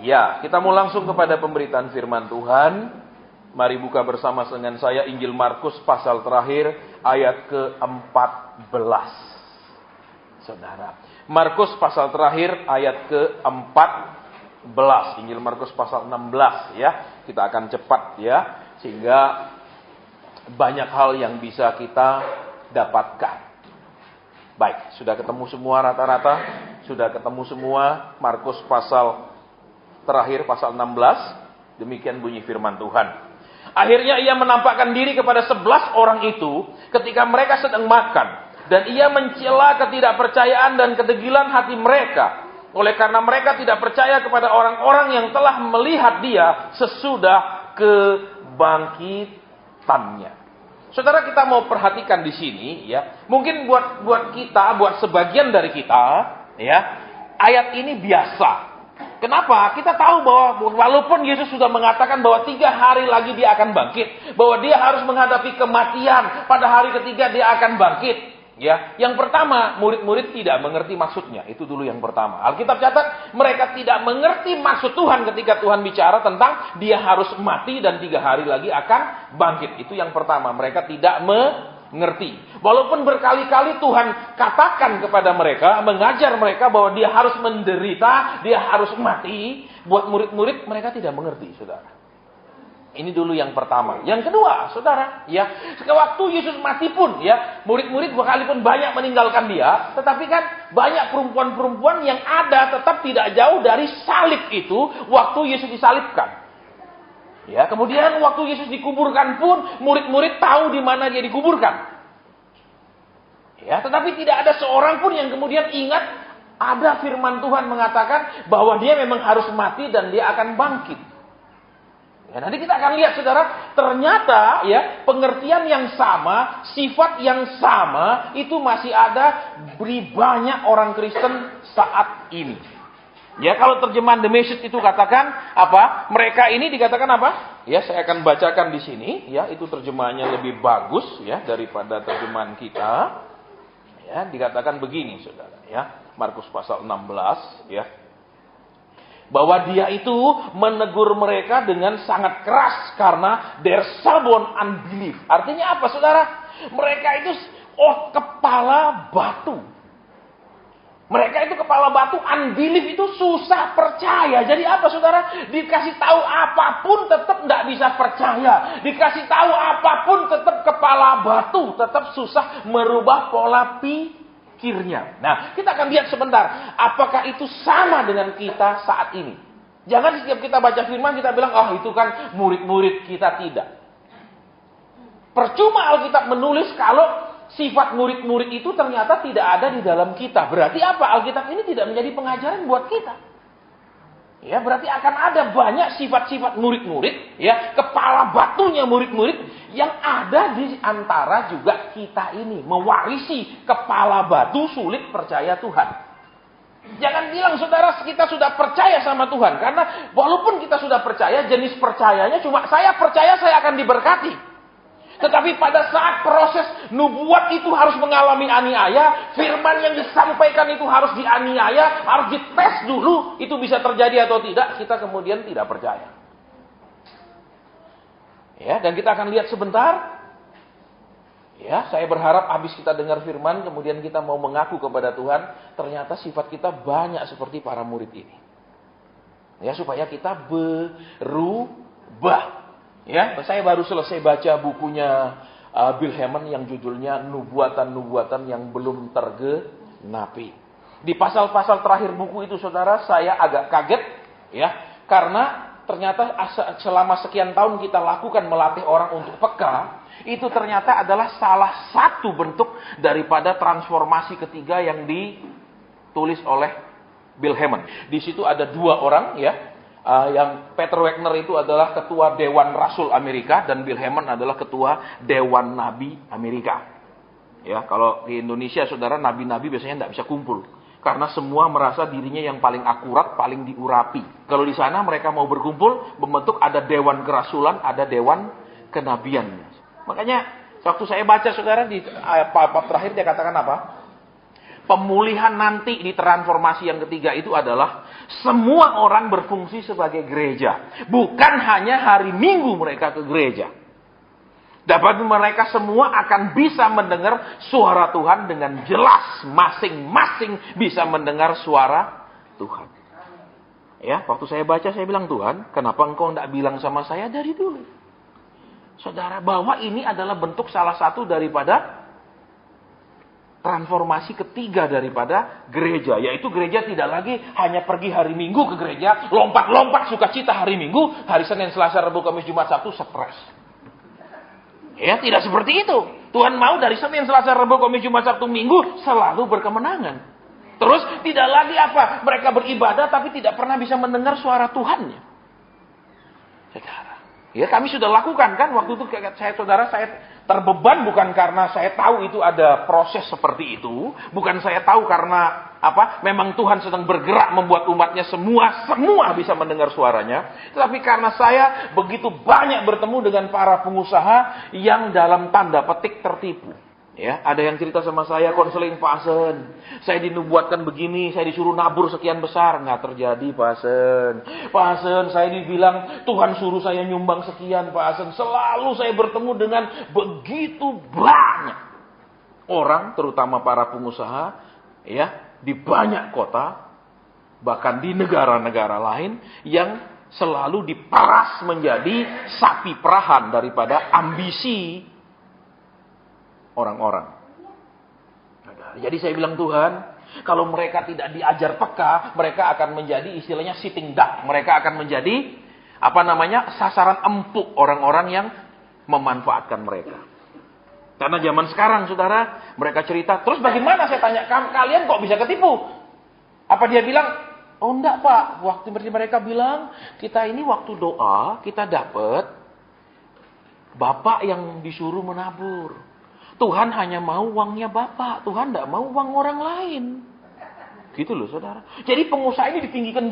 Ya, kita mau langsung kepada pemberitaan firman Tuhan. Mari buka bersama dengan saya Injil Markus pasal terakhir ayat ke-14. Saudara, Markus pasal terakhir ayat ke-14. Injil Markus pasal 16 ya. Kita akan cepat ya, sehingga banyak hal yang bisa kita dapatkan. Baik, sudah ketemu semua rata-rata? Sudah ketemu semua Markus pasal terakhir pasal 16. Demikian bunyi firman Tuhan. Akhirnya ia menampakkan diri kepada 11 orang itu ketika mereka sedang makan, dan ia mencela ketidakpercayaan dan kedegilan hati mereka, oleh karena mereka tidak percaya kepada orang-orang yang telah melihat dia sesudah kebangkitannya. Saudara, kita mau perhatikan di sini ya. Mungkin buat kita, buat sebagian dari kita ya, ayat ini biasa. Kenapa? Kita tahu bahwa walaupun Yesus sudah mengatakan bahwa 3 hari lagi dia akan bangkit, bahwa dia harus menghadapi kematian, pada hari ketiga dia akan bangkit. Ya, yang pertama, murid-murid tidak mengerti maksudnya. Itu dulu yang pertama. Alkitab catat, mereka tidak mengerti maksud Tuhan ketika Tuhan bicara tentang dia harus mati dan 3 hari lagi akan bangkit. Itu yang pertama, mereka tidak mengerti. Walaupun berkali-kali Tuhan katakan kepada mereka, mengajar mereka bahwa dia harus menderita, dia harus mati, buat murid-murid mereka tidak mengerti, saudara. Ini dulu yang pertama. Yang kedua, saudara, ya, waktu Yesus mati pun, ya, murid-murid sekalipun banyak meninggalkan dia, tetapi kan banyak perempuan-perempuan yang ada tetap tidak jauh dari salib itu waktu Yesus disalibkan. Ya, kemudian waktu Yesus dikuburkan pun murid-murid tahu di mana dia dikuburkan. Ya, tetapi tidak ada seorang pun yang kemudian ingat ada firman Tuhan mengatakan bahwa dia memang harus mati dan dia akan bangkit. Ya, nanti kita akan lihat, saudara, ternyata ya pengertian yang sama, sifat yang sama itu masih ada di banyak orang Kristen saat ini. Ya, kalau terjemahan The Message itu katakan apa? Mereka ini dikatakan apa? Ya, saya akan bacakan di sini. Ya, itu terjemahannya lebih bagus ya daripada terjemahan kita. Ya, dikatakan begini, saudara. Ya, Markus pasal 16. Ya. Bahwa dia itu menegur mereka dengan sangat keras karena their stubborn unbelief. Artinya apa, saudara? Mereka itu kepala batu. Mereka itu kepala batu, unbelief itu susah percaya. Jadi apa, saudara? Dikasih tahu apapun tetap tidak bisa percaya. Dikasih tahu apapun tetap kepala batu, tetap susah merubah pola pikirnya. Nah, kita akan lihat sebentar, apakah itu sama dengan kita saat ini. Jangan setiap kita baca firman kita bilang, itu kan murid-murid kita. Tidak. Percuma Alkitab menulis kalau sifat murid-murid itu ternyata tidak ada di dalam kita. Berarti apa? Alkitab ini tidak menjadi pengajaran buat kita. Ya, berarti akan ada banyak sifat-sifat murid-murid, ya, kepala batunya murid-murid yang ada di antara juga kita ini, mewarisi kepala batu sulit percaya Tuhan. Jangan bilang, saudara, kita sudah percaya sama Tuhan, karena walaupun kita sudah percaya, jenis percayanya cuma saya percaya saya akan diberkati. Tetapi pada saat proses nubuat itu harus mengalami aniaya, firman yang disampaikan itu harus dianiaya, harus dites dulu, itu bisa terjadi atau tidak, kita kemudian tidak percaya. Ya, dan kita akan lihat sebentar. Ya, saya berharap habis kita dengar firman, kemudian kita mau mengaku kepada Tuhan, ternyata sifat kita banyak seperti para murid ini. Ya, supaya kita berubah. Ya, saya baru selesai baca bukunya Bill Hamon yang judulnya Nubuatan-Nubuatan yang belum tergenapi. Di pasal-pasal terakhir buku itu, saudara, saya agak kaget, ya, karena ternyata selama sekian tahun kita lakukan melatih orang untuk peka, itu ternyata adalah salah satu bentuk daripada transformasi ketiga yang ditulis oleh Bill Hamon. Di situ ada 2 orang, ya. Yang Peter Wagner itu adalah ketua Dewan Rasul Amerika dan Bill Hamon adalah ketua Dewan Nabi Amerika. Ya, kalau di Indonesia, saudara, nabi-nabi biasanya tidak bisa kumpul karena semua merasa dirinya yang paling akurat, paling diurapi. Kalau di sana mereka mau berkumpul, membentuk ada Dewan Kerasulan, ada Dewan Kenabian. Makanya waktu saya baca, saudara, di bab terakhir dia katakan apa? pemulihan nanti di transformasi yang ketiga itu adalah semua orang berfungsi sebagai gereja. Bukan hanya hari Minggu mereka ke gereja. Dapat mereka semua akan bisa mendengar suara Tuhan dengan jelas. Masing-masing bisa mendengar suara Tuhan. Ya, waktu saya baca saya bilang, Tuhan, kenapa engkau tidak bilang sama saya dari dulu? Saudara, bahwa ini adalah bentuk salah satu daripada transformasi ketiga daripada gereja. Yaitu gereja tidak lagi hanya pergi hari Minggu ke gereja, lompat-lompat sukacita hari Minggu, hari Senin, Selasa, Rabu, Kamis, Jumat, Sabtu, stres. Ya, tidak seperti itu. Tuhan mau dari Senin, Selasa, Rabu, Kamis, Jumat, Sabtu, Minggu selalu berkemenangan. Terus tidak lagi apa? Mereka beribadah tapi tidak pernah bisa mendengar suara Tuhannya. Saudara, ya kami sudah lakukan kan waktu itu saya terbeban bukan karena saya tahu itu ada proses seperti itu, bukan saya tahu karena memang Tuhan sedang bergerak membuat umatnya semua bisa mendengar suaranya, tetapi karena saya begitu banyak bertemu dengan para pengusaha yang dalam tanda petik tertipu. Ya, ada yang cerita sama saya, konseling Pak Asen, saya dinubuatkan begini, saya disuruh nabur sekian besar, nggak terjadi Pak Asen. Pak Asen, saya dibilang Tuhan suruh saya nyumbang sekian Pak Asen. Selalu saya bertemu dengan begitu banyak orang, terutama para pengusaha, ya, di banyak kota, bahkan di negara-negara lain yang selalu diperas menjadi sapi perahan daripada ambisi orang-orang. Jadi saya bilang, Tuhan, kalau mereka tidak diajar peka, mereka akan menjadi istilahnya sitting duck. Mereka akan menjadi sasaran empuk orang-orang yang memanfaatkan mereka. Karena zaman sekarang, saudara, mereka cerita, terus bagaimana saya tanya, kalian kok bisa ketipu? Apa dia bilang, oh enggak Pak, waktu mereka bilang, kita ini waktu doa, kita dapat Bapak yang disuruh menabur. Tuhan hanya mau uangnya Bapak. Tuhan tidak mau uang orang lain. Gitu loh saudara. Jadi pengusaha ini ditinggikan.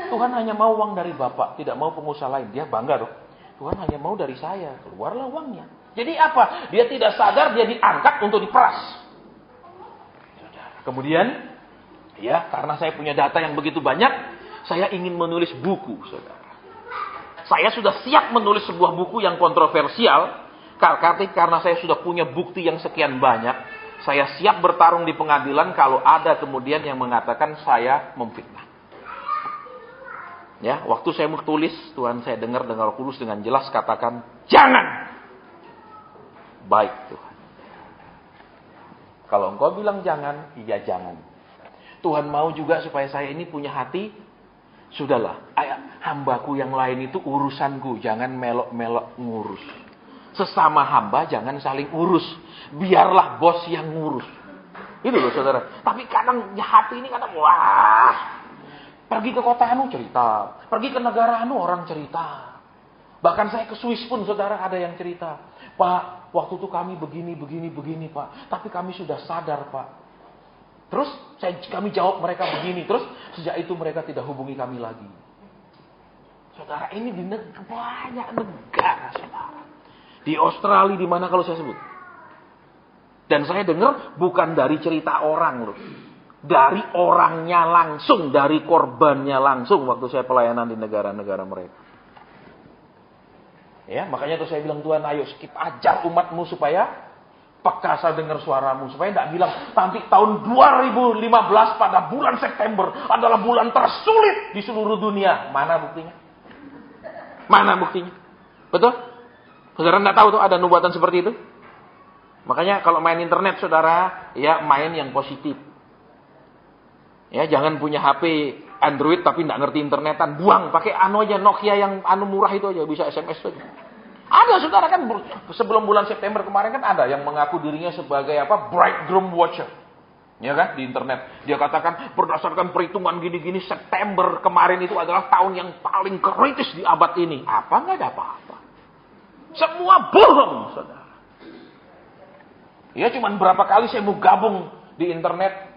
Tuhan hanya mau uang dari Bapak. Tidak mau pengusaha lain. Dia bangga dong. Tuhan hanya mau dari saya. Keluarlah uangnya. Jadi apa? Dia tidak sadar dia diangkat untuk diperas. Kemudian, ya karena saya punya data yang begitu banyak, saya ingin menulis buku saudara. Saya sudah siap menulis sebuah buku yang kontroversial. Karena saya sudah punya bukti yang sekian banyak, saya siap bertarung di pengadilan kalau ada kemudian yang mengatakan saya memfitnah. Ya, waktu saya mau tulis, Tuhan saya dengar Roh Kudus dengan jelas katakan, jangan. Baik Tuhan. Kalau engkau bilang jangan, iya jangan. Tuhan mau juga supaya saya ini punya hati, sudahlah, hambaku yang lain itu urusanku, jangan melok-melok ngurus. Sesama hamba jangan saling urus. Biarlah bos yang ngurus. Itu loh saudara. Tapi kadang hati ini kadang pergi ke kota anu cerita. Pergi ke negara anu orang cerita. Bahkan saya ke Swiss pun saudara ada yang cerita. Pak, waktu itu kami begini Pak. Tapi kami sudah sadar Pak. Terus kami jawab mereka begini. Terus sejak itu mereka tidak hubungi kami lagi. Saudara ini di banyak negara saudara. Di Australia di mana kalau saya sebut. Dan saya dengar bukan dari cerita orang loh. Dari orangnya langsung, dari korbannya langsung waktu saya pelayanan di negara-negara mereka. Ya, makanya tuh saya bilang Tuhan, ayo skip ajar umatmu supaya peka saya dengar suaramu. Supaya tidak bilang nanti tahun 2015 pada bulan September adalah bulan tersulit di seluruh dunia. Mana buktinya? Mana buktinya? Betul? Saudara tidak tahu tuh ada nubuatan seperti itu? Makanya kalau main internet saudara, ya main yang positif. Ya jangan punya HP Android tapi tidak ngerti internetan, buang pakai aja Nokia yang murah itu aja bisa SMS aja. Ada saudara kan sebelum bulan September kemarin kan ada yang mengaku dirinya sebagai bridegroom watcher. Ya kan di internet. Dia katakan berdasarkan perhitungan gini-gini September kemarin itu adalah tahun yang paling kritis di abad ini. Apa nggak ada apa-apa. Semua bohong, saudara. Ya cuman berapa kali saya mau gabung di internet.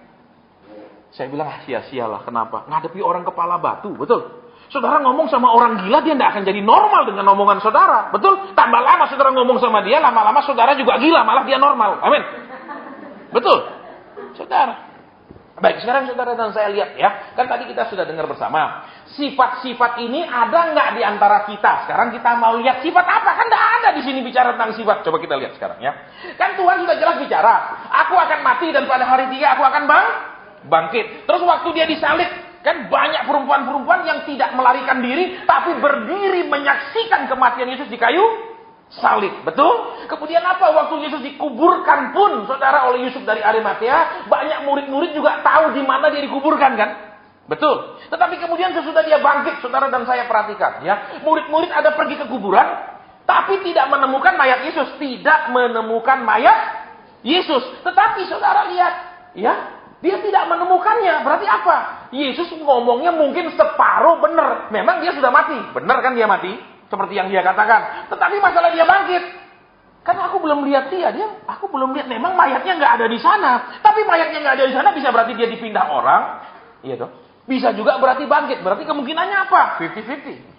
Saya bilang, sia-sialah. Kenapa? Ngadepi orang kepala batu, betul? Saudara ngomong sama orang gila, dia tidak akan jadi normal dengan omongan saudara. Betul? Tambah lama saudara ngomong sama dia, lama-lama saudara juga gila, malah dia normal. Amin. Betul? Saudara. Baik, sekarang saudara dan saya lihat ya. Kan tadi kita sudah dengar bersama. Sifat-sifat ini ada nggak di antara kita? Sekarang kita mau lihat sifat apa? Kan nggak ada di sini bicara tentang sifat. Coba kita lihat sekarang ya. Kan Tuhan sudah jelas bicara. Aku akan mati dan pada hari 3 aku akan bangkit. Terus waktu dia disalib, kan banyak perempuan-perempuan yang tidak melarikan diri, tapi berdiri menyaksikan kematian Yesus di kayu salib. Betul? Kemudian apa? Waktu Yesus dikuburkan pun, saudara, oleh Yusuf dari Arimatea, banyak murid-murid juga tahu di mana dia dikuburkan kan? Betul. Tetapi kemudian sesudah dia bangkit, saudara dan saya perhatikan ya, murid-murid ada pergi ke kuburan, tapi tidak menemukan mayat Yesus, tidak menemukan mayat Yesus. Tetapi saudara lihat, ya, dia tidak menemukannya. Berarti apa? Yesus ngomongnya mungkin separuh benar. Memang dia sudah mati. Benar kan dia mati? Seperti yang dia katakan. Tetapi masalah dia bangkit. Kan aku belum lihat aku belum lihat. Memang mayatnya nggak ada di sana. Tapi mayatnya nggak ada di sana bisa berarti dia dipindah orang. Iya toh? Bisa juga berarti bangkit. Berarti kemungkinannya apa? 50-50.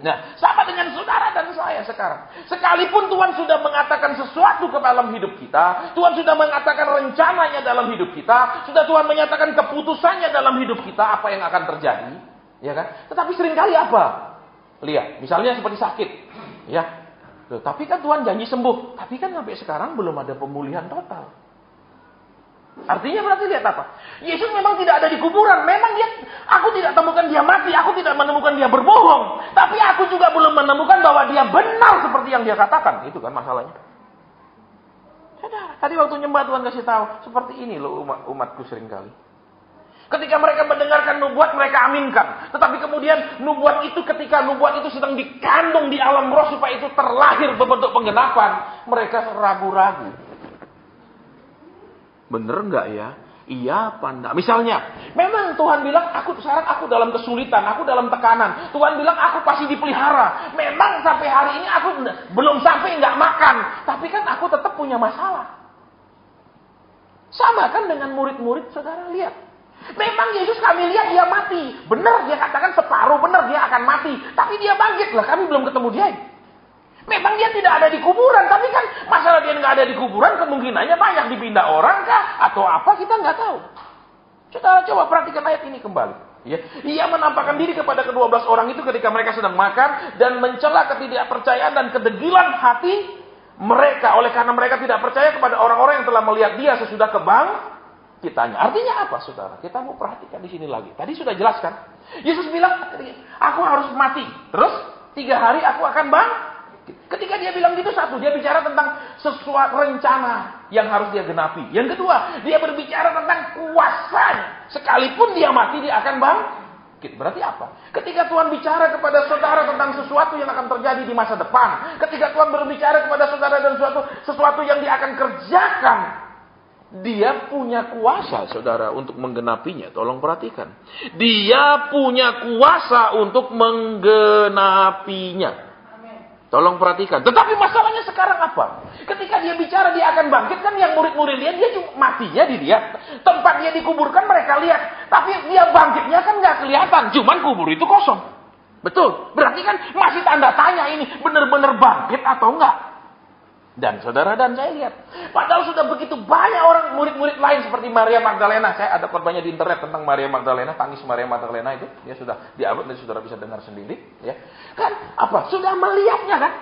Nah, sama dengan saudara dan saya sekarang. Sekalipun Tuhan sudah mengatakan sesuatu ke dalam hidup kita, Tuhan sudah mengatakan rencananya dalam hidup kita, sudah Tuhan menyatakan keputusannya dalam hidup kita, apa yang akan terjadi, ya kan? Tetapi seringkali apa? Lihat, misalnya seperti sakit, ya. Loh, tapi kan Tuhan janji sembuh, tapi kan sampai sekarang belum ada pemulihan total. Artinya berarti lihat apa? Yesus memang tidak ada di kuburan. Memang aku tidak temukan dia mati. Aku tidak menemukan dia berbohong. Tapi aku juga belum menemukan bahwa dia benar seperti yang dia katakan. Itu kan masalahnya. Saudara, tadi waktu nyembah Tuhan kasih tahu. Seperti ini loh umatku seringkali. Ketika mereka mendengarkan nubuat, mereka aminkan. Tetapi kemudian nubuat itu, ketika nubuat itu sedang dikandung di alam roh supaya itu terlahir berbentuk penggenapan, mereka ragu-ragu. Bener nggak ya? Iya apa enggak? Misalnya, memang Tuhan bilang, sekarang aku dalam kesulitan, aku dalam tekanan. Tuhan bilang, aku pasti dipelihara. Memang sampai hari ini aku belum sampai nggak makan. Tapi kan aku tetap punya masalah. Sama kan dengan murid-murid, saudara lihat. Memang Yesus kami lihat dia mati. Benar, dia katakan separuh, benar dia akan mati. Tapi dia bangkit lah, kami belum ketemu dia. Memang dia tidak ada di kuburan, tapi kan masalah dia nggak ada di kuburan, kemungkinannya banyak dipindah orang kah? Atau apa, kita nggak tahu. Saudara coba perhatikan ayat ini kembali. Ya. Ia menampakkan diri kepada ke-12 orang itu ketika mereka sedang makan, dan mencela ketidakpercayaan dan kedegilan hati mereka. Oleh karena mereka tidak percaya kepada orang-orang yang telah melihat dia sesudah kebangkitannya. Artinya apa, saudara? Kita mau perhatikan di sini lagi. Tadi sudah jelaskan. Yesus bilang, aku harus mati. Terus 3 hari aku akan Ketika dia bilang gitu, satu, dia bicara tentang sesuatu rencana yang harus dia genapi. Yang kedua, dia berbicara tentang kuasanya. Sekalipun dia mati, dia akan bangkit. Berarti apa? Ketika Tuhan bicara kepada saudara tentang sesuatu yang akan terjadi di masa depan. Ketika Tuhan berbicara kepada saudara dan sesuatu yang dia akan kerjakan. Dia punya kuasa, saudara, untuk menggenapinya. Tolong perhatikan. Dia punya kuasa untuk menggenapinya. Tolong perhatikan. Tetapi masalahnya sekarang apa? Ketika dia bicara dia akan bangkit, kan yang murid-murid lihat, dia cuma matinya dilihat. Tempat dia dikuburkan mereka lihat. Tapi dia bangkitnya kan nggak kelihatan. Cuman kubur itu kosong. Betul. Berarti kan masih tanda tanya ini. Benar-benar bangkit atau enggak? Dan saudara dan saya lihat. Padahal sudah begitu banyak orang murid-murid lain seperti Maria Magdalena. Saya ada korbannya di internet tentang Maria Magdalena. Tangis Maria Magdalena itu. Dia sudah diupload dan saudara bisa dengar sendiri. Ya. Kan apa? Sudah melihatnya kan?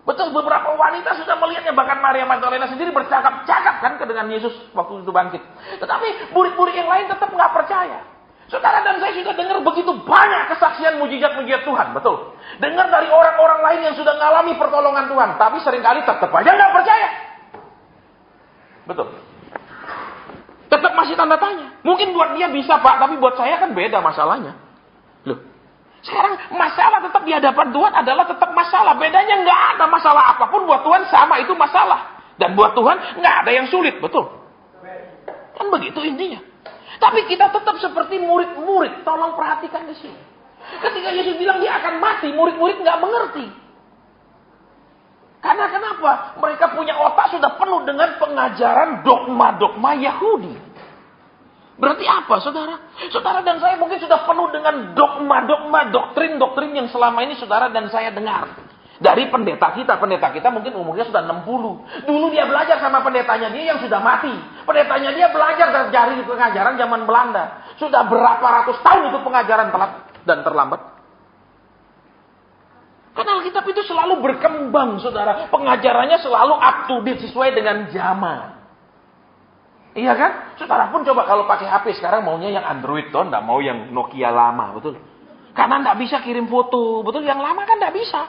Betul, beberapa wanita sudah melihatnya. Bahkan Maria Magdalena sendiri bercakap-cakap kan dengan Yesus waktu itu bangkit. Tetapi murid-murid yang lain tetap nggak percaya. Saudara dan saya sudah dengar begitu banyak kesaksian mujizat-mujizat Tuhan. Betul. Dengar dari orang-orang lain yang sudah mengalami pertolongan Tuhan. Tapi seringkali tetap aja nggak percaya. Betul. Tetap masih tanda tanya. Mungkin buat dia bisa, Pak. Tapi buat saya kan beda masalahnya. Loh. Sekarang masalah tetap di hadapan Tuhan adalah tetap masalah. Bedanya nggak ada masalah apapun buat Tuhan sama itu masalah. Dan buat Tuhan nggak ada yang sulit. Betul. Kan begitu intinya. Tapi kita tetap seperti murid-murid. Tolong perhatikan di sini. Ketika Yesus bilang dia akan mati, murid-murid nggak mengerti. Karena kenapa? Mereka punya otak sudah penuh dengan pengajaran dogma-dogma Yahudi. Berarti apa, saudara? Saudara dan saya mungkin sudah penuh dengan dogma-dogma, doktrin-doktrin yang selama ini saudara dan saya dengar. Dari pendeta kita mungkin umurnya sudah 60. Dulu dia belajar sama pendetanya dia yang sudah mati. Pendetanya dia belajar dari pengajaran zaman Belanda. Sudah berapa ratus tahun itu pengajaran telat dan terlambat. Karena Alkitab itu selalu berkembang, saudara. Pengajarannya selalu up to date sesuai dengan zaman. Iya kan? Saudara pun coba kalau pakai HP sekarang maunya yang Android, toh, nggak mau yang Nokia lama, betul? Karena nggak bisa kirim foto, betul? Yang lama kan nggak bisa.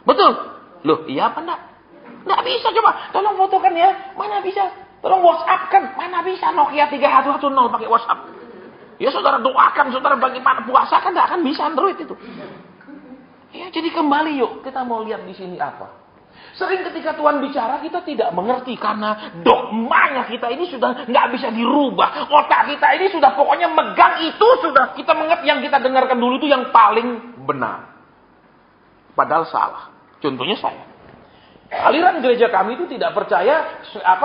Betul? Loh, iya apa enggak? Enggak bisa, coba. Tolong fotokan ya. Mana bisa? Tolong WhatsApp kan. Mana bisa Nokia 3110 pakai WhatsApp. Ya saudara doakan, saudara bagaimana puasa kan enggak akan bisa Android itu. Ya, jadi kembali yuk. Kita mau lihat di sini apa. Sering ketika Tuhan bicara kita tidak mengerti. Karena dogmanya kita ini sudah nggak bisa dirubah. Otak kita ini sudah pokoknya megang itu sudah. Kita mengerti yang kita dengarkan dulu itu yang paling benar. Padahal salah. Contohnya saya. Aliran gereja kami itu tidak percaya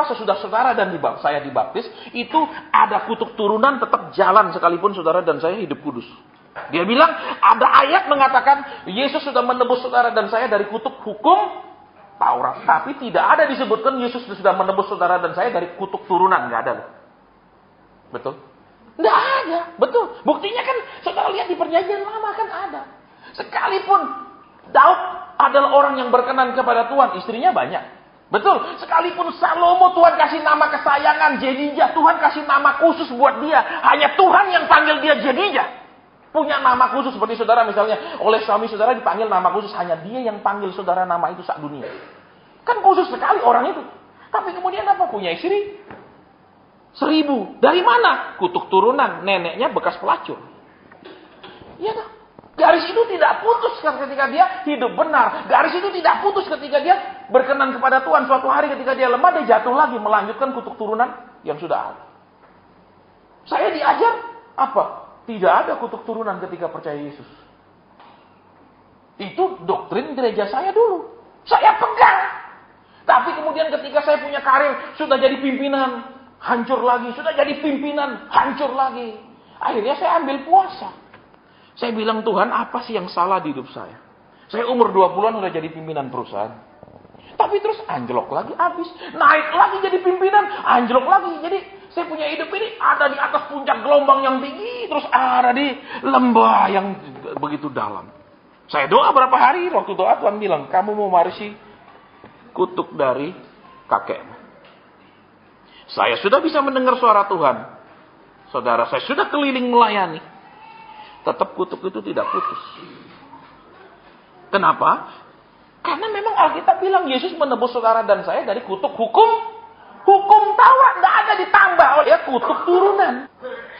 sesudah saudara dan saya dibaptis itu ada kutuk turunan tetap jalan sekalipun saudara dan saya hidup kudus. Dia bilang ada ayat mengatakan Yesus sudah menebus saudara dan saya dari kutuk hukum Taurat, tapi tidak ada disebutkan Yesus sudah menebus saudara dan saya dari kutuk turunan, nggak ada. Betul? Nggak ada, betul. Buktinya kan saudara lihat di perjanjian lama kan ada. Sekalipun Daud adalah orang yang berkenan kepada Tuhan. Istrinya banyak. Betul. Sekalipun Salomo Tuhan kasih nama kesayangan Jedijah. Tuhan kasih nama khusus buat dia. Hanya Tuhan yang panggil dia Jedijah. Punya nama khusus seperti saudara misalnya. Oleh suami saudara dipanggil nama khusus. Hanya dia yang panggil saudara nama itu sak dunia. Kan khusus sekali orang itu. Tapi kemudian apa? Punya istri 1000. Dari mana? Kutuk turunan. Neneknya bekas pelacur. Iya kan? Garis itu tidak putus ketika dia hidup benar. Garis itu tidak putus ketika dia berkenan kepada Tuhan. Suatu hari ketika dia lemah, dia jatuh lagi. Melanjutkan kutuk turunan yang sudah ada. Saya diajar apa? Tidak ada kutuk turunan ketika percaya Yesus. Itu doktrin gereja saya dulu. Saya pegang. Tapi kemudian ketika saya punya karir, sudah jadi pimpinan, hancur lagi. Sudah jadi pimpinan, hancur lagi. Akhirnya saya ambil puasa. Saya bilang, Tuhan, apa sih yang salah di hidup saya? Saya umur 20-an udah jadi pimpinan perusahaan. Tapi terus anjlok lagi, habis. Naik lagi jadi pimpinan, anjlok lagi. Jadi saya punya hidup ini ada di atas puncak gelombang yang tinggi. Terus ada di lembah yang begitu dalam. Saya doa berapa hari, waktu doa Tuhan bilang, kamu mau marisi kutuk dari kakekmu. Saya sudah bisa mendengar suara Tuhan. Saudara, saya sudah keliling melayani. Tetap kutuk itu tidak putus. Kenapa? Karena memang Alkitab bilang Yesus menebus saudara dan saya dari kutuk hukum Taurat. Tidak ada ditambah oleh kutuk turunan.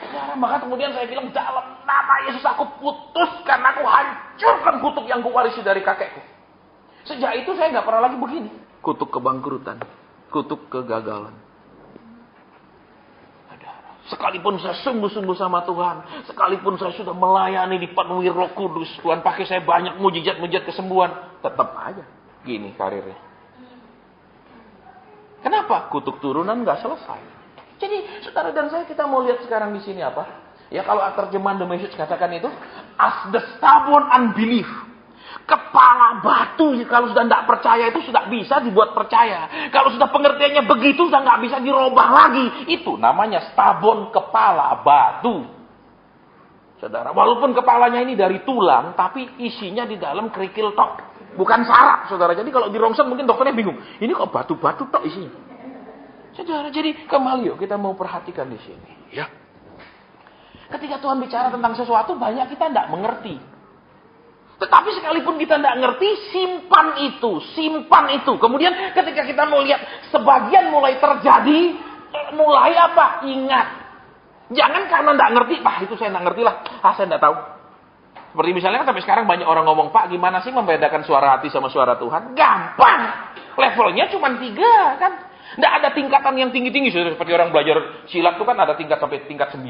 Saudara, maka kemudian saya bilang dalam nama Yesus aku putuskan, aku hancurkan kutuk yang kuwarisi dari kakekku. Sejak itu saya nggak pernah lagi begini. Kutuk kebangkrutan, kutuk kegagalan. Sekalipun saya sungguh-sungguh sama Tuhan. Sekalipun saya sudah melayani dipenuhi Roh Kudus. Tuhan pakai saya banyak mujizat-mujizat kesembuhan. Tetap aja gini karirnya. Kenapa? Kutuk turunan gak selesai. Jadi saudara dan saya kita mau lihat sekarang di sini apa? Ya kalau terjemahan The Message katakan itu. As the stubborn unbelief. Kepala batu, kalau sudah tidak percaya itu sudah bisa dibuat percaya. Kalau sudah pengertiannya begitu, sudah nggak bisa dirubah lagi. Itu namanya stubborn kepala batu. Saudara, walaupun kepalanya ini dari tulang, tapi isinya di dalam kerikil tok. Bukan saraf, saudara. Jadi kalau di rongsen mungkin dokternya bingung. Ini kok batu-batu tok isinya. Saudara, jadi kembali yuk kita mau perhatikan di sini. Ya. Ketika Tuhan bicara tentang sesuatu, banyak kita tidak mengerti. Tetapi sekalipun kita tidak ngerti, simpan itu. Kemudian ketika kita mau lihat sebagian mulai terjadi, mulai apa? Ingat. Jangan karena tidak ngerti, itu saya tidak ngerti lah. Saya tidak tahu. Seperti misalnya sampai sekarang banyak orang ngomong, Pak gimana sih membedakan suara hati sama suara Tuhan? Gampang. Levelnya cuma 3 kan. Tidak ada tingkatan yang tinggi-tinggi. Seperti orang belajar silat itu kan ada tingkat sampai tingkat 9.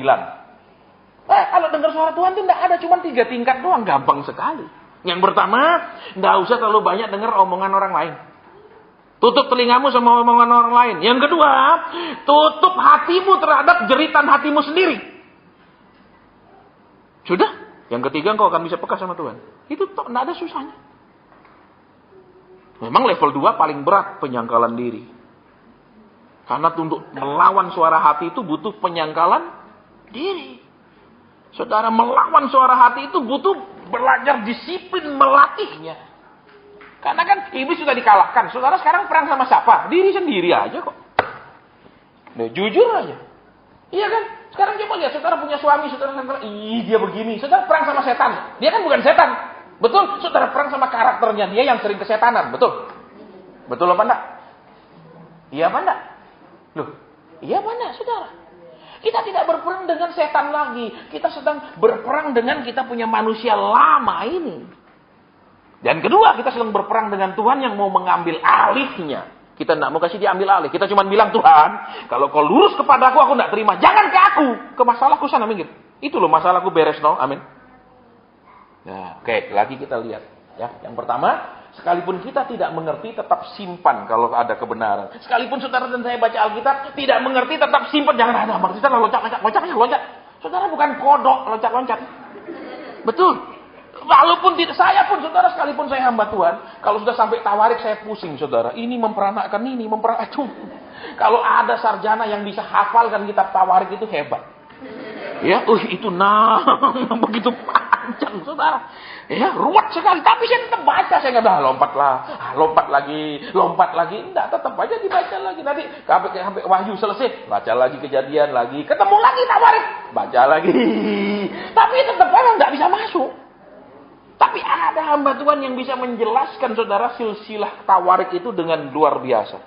Kalau dengar suara Tuhan itu tidak ada, cuma 3 tingkat doang, gampang sekali. Yang pertama, tidak usah terlalu banyak dengar omongan orang lain. Tutup telingamu sama omongan orang lain. Yang kedua, tutup hatimu terhadap jeritan hatimu sendiri. Sudah. Yang ketiga, engkau akan bisa peka sama Tuhan. Itu tidak ada susahnya. Memang level 2 paling berat penyangkalan diri. Karena untuk melawan suara hati itu butuh penyangkalan diri. Saudara, melawan suara hati itu butuh belajar disiplin melatihnya. Karena kan iblis sudah dikalahkan. Saudara sekarang perang sama siapa? Diri sendiri aja kok. Nah, jujur aja. Iya kan? Sekarang coba lihat, saudara punya suami, saudara dia begini. Saudara perang sama setan. Dia kan bukan setan. Betul? Saudara perang sama karakternya dia yang sering kesetanan. Betul? Betul apa enggak? Iya apa enggak? Loh, iya apa enggak, saudara? Kita tidak berperang dengan setan lagi. Kita sedang berperang dengan kita punya manusia lama ini. Dan kedua, kita sedang berperang dengan Tuhan yang mau mengambil alihnya. Kita tidak mau kasih dia ambil alih. Kita cuma bilang, Tuhan, kalau kau lurus kepada aku tidak terima. Jangan ke aku. Ke masalahku sana minggir. Itu loh masalahku beres, no? Amin. Nah, oke, lagi kita lihat. Ya, yang pertama, sekalipun kita tidak mengerti, tetap simpan kalau ada kebenaran. Sekalipun saudara dan saya baca Alkitab, tidak mengerti, tetap simpan. Jangan ada kita loncat. Saudara bukan kodok, loncat-loncat. Betul. Walaupun tidak, saya pun saudara, sekalipun saya hamba Tuhan, kalau sudah sampai tawarik saya pusing, saudara. Ini memperanakkan ini, memperanakkan. Kalau ada sarjana yang bisa hafalkan kitab tawarik itu hebat. Ya, itu begitu panjang, saudara. Ya, ruwet sekali. Tapi saya tetap baca. Saya nggak lompat lagi. Enggak, tetap aja dibaca lagi. Nanti sampai Wahyu selesai, baca lagi Kejadian lagi, ketemu lagi tawarik, baca lagi. Tapi tetap orang nggak bisa masuk. Tapi ada hamba Tuhan yang bisa menjelaskan, saudara, silsilah tawarik itu dengan luar biasa.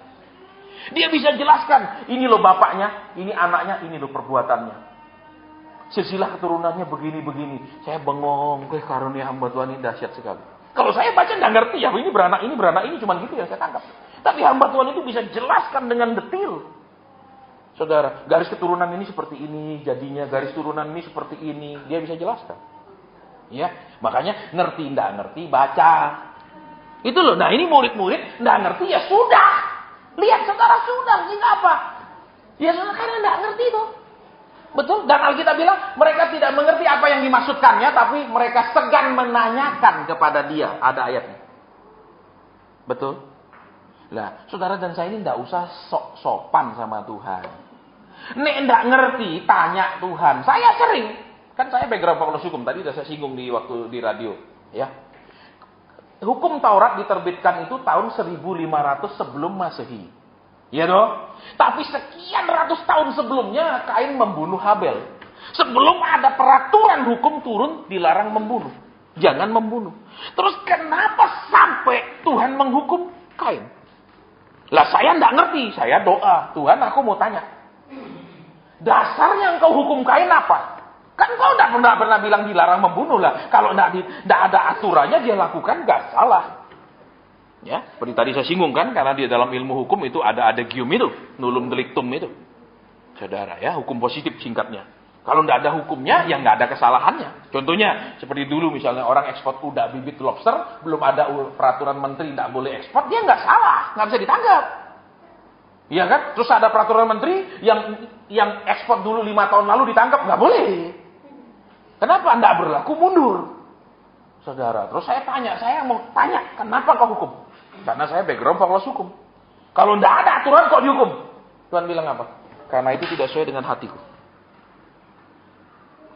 Dia bisa jelaskan, ini loh bapaknya, ini anaknya, ini loh perbuatannya. Silsilah keturunannya begini-begini. Saya bengong, karunia hamba Tuhan ini dahsyat sekali. Kalau saya baca nggak ngerti, ya ini beranak ini, cuma gitu yang saya tangkap. Tapi hamba Tuhan itu bisa jelaskan dengan detil. Saudara, garis keturunan ini seperti ini, jadinya garis turunan ini seperti ini. Dia bisa jelaskan. Ya, makanya ngerti nggak ngerti baca. Itu loh. Nah, ini murid-murid nggak ngerti ya sudah. Lihat saudara sudah, ini apa? Ya saudara karena nggak ngerti tuh. Betul? Dan Alkitab bilang mereka tidak mengerti apa yang dimaksudkannya, tapi mereka segan menanyakan kepada dia. Ada ayatnya. Betul? Nah, saudara dan saya ini nggak usah sok-sopan sama Tuhan. Nek nggak ngerti, tanya Tuhan. Saya sering. Kan saya background fakultas hukum, tadi sudah saya singgung di waktu di radio, ya. Hukum Taurat diterbitkan itu tahun 1500 sebelum Masehi. Ya dong? Tapi sekian ratus tahun sebelumnya Kain membunuh Habel. Sebelum ada peraturan hukum turun dilarang membunuh. Jangan membunuh. Terus kenapa sampai Tuhan menghukum Kain? Lah saya enggak ngerti, saya doa, Tuhan aku mau tanya. Dasarnya engkau hukum Kain apa? Kan kau tidak pernah bilang dilarang membunuh lah. Kalau tidak ada aturannya dia lakukan nggak salah. Ya, seperti tadi saya singgung kan, karena di dalam ilmu hukum itu ada adagium itu, nulum delictum itu. Saudara ya, hukum positif singkatnya. Kalau tidak ada hukumnya, ya nggak ada kesalahannya. Contohnya seperti dulu misalnya orang ekspor udang bibit lobster, belum ada peraturan menteri tidak boleh ekspor, dia nggak salah, nggak bisa ditangkap. Iya kan? Terus ada peraturan menteri yang ekspor dulu 5 tahun lalu ditangkap, nggak boleh. Kenapa Anda berlaku mundur? Saudara, terus saya mau tanya, kenapa kau hukum? Karena saya background fakultas hukum. Kalau tidak ada aturan kok dihukum? Tuhan bilang apa? Karena itu tidak sesuai dengan hatiku.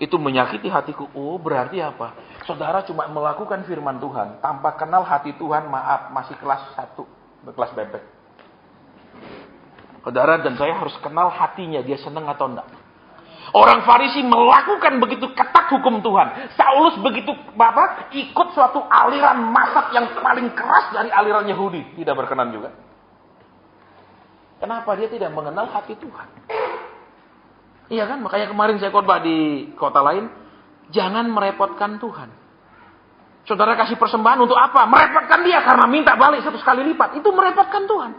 Itu menyakiti hatiku. Oh, berarti apa? Saudara cuma melakukan firman Tuhan tanpa kenal hati Tuhan, maaf, masih kelas 1, kelas bebek. Saudara dan saya harus kenal hatinya, dia senang atau enggak. Orang Farisi melakukan begitu ketat hukum Tuhan. Saulus begitu ikut suatu aliran mazhab yang paling keras dari aliran Yahudi. Tidak berkenan juga. Kenapa? Dia tidak mengenal hati Tuhan. Iya kan? Makanya kemarin saya khotbah di kota lain. Jangan merepotkan Tuhan. Saudara kasih persembahan untuk apa? Merepotkan dia karena minta balik 100 kali lipat. Itu merepotkan Tuhan.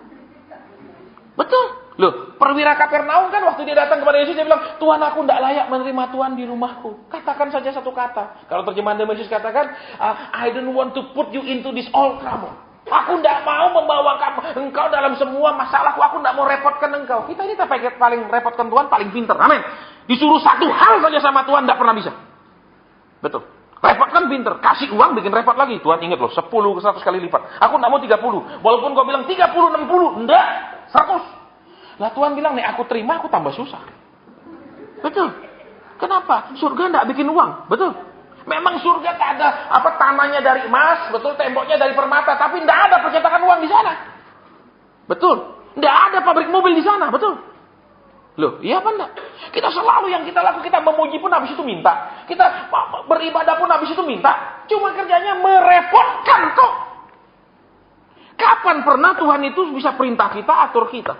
Betul. Loh, perwira Kapernaum kan waktu dia datang kepada Yesus, dia bilang, Tuhan aku tidak layak menerima Tuhan di rumahku. Katakan saja satu kata. Kalau terjemahan dari Yesus katakan, I don't want to put you into this all trouble. Aku tidak mau membawa engkau dalam semua masalahku. Aku tidak mau repotkan engkau. Kita ini paling repotkan Tuhan, paling pintar. Amin. Disuruh satu hal saja sama Tuhan, tidak pernah bisa. Betul. Repot kan pinter, kasih uang bikin repot lagi. Tuhan ingat loh, 10 ke 100 kali lipat. Aku enggak mau 30. Walaupun kau bilang 30, 60, enggak, 100. Lah Tuhan bilang, nih aku terima, aku tambah susah. Betul. Kenapa? Surga enggak bikin uang, betul. Memang surga tak ada tanahnya dari emas, betul, temboknya dari permata, tapi enggak ada percetakan uang di sana. Betul. Enggak ada pabrik mobil di sana, betul. Loh, iya apa enggak? Kita selalu yang kita lakukan, kita memuji pun habis itu minta. Kita beribadah pun habis itu minta. Cuma kerjanya merepotkan kok. Kapan pernah Tuhan itu bisa perintah kita, atur kita?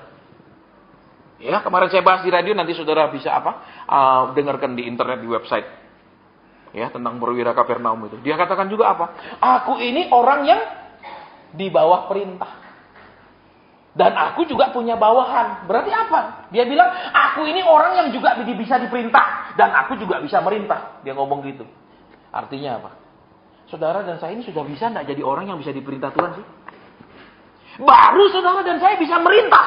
Ya, kemarin saya bahas di radio, nanti saudara bisa dengarkan di internet, di website. Ya, tentang perwira Kapernaum itu. Dia katakan juga apa? Aku ini orang yang di bawah perintah. Dan aku juga punya bawahan. Berarti apa? Dia bilang, aku ini orang yang juga bisa diperintah. Dan aku juga bisa merintah. Dia ngomong gitu. Artinya apa? Saudara dan saya ini sudah bisa enggak jadi orang yang bisa diperintah Tuhan sih? Baru saudara dan saya bisa merintah.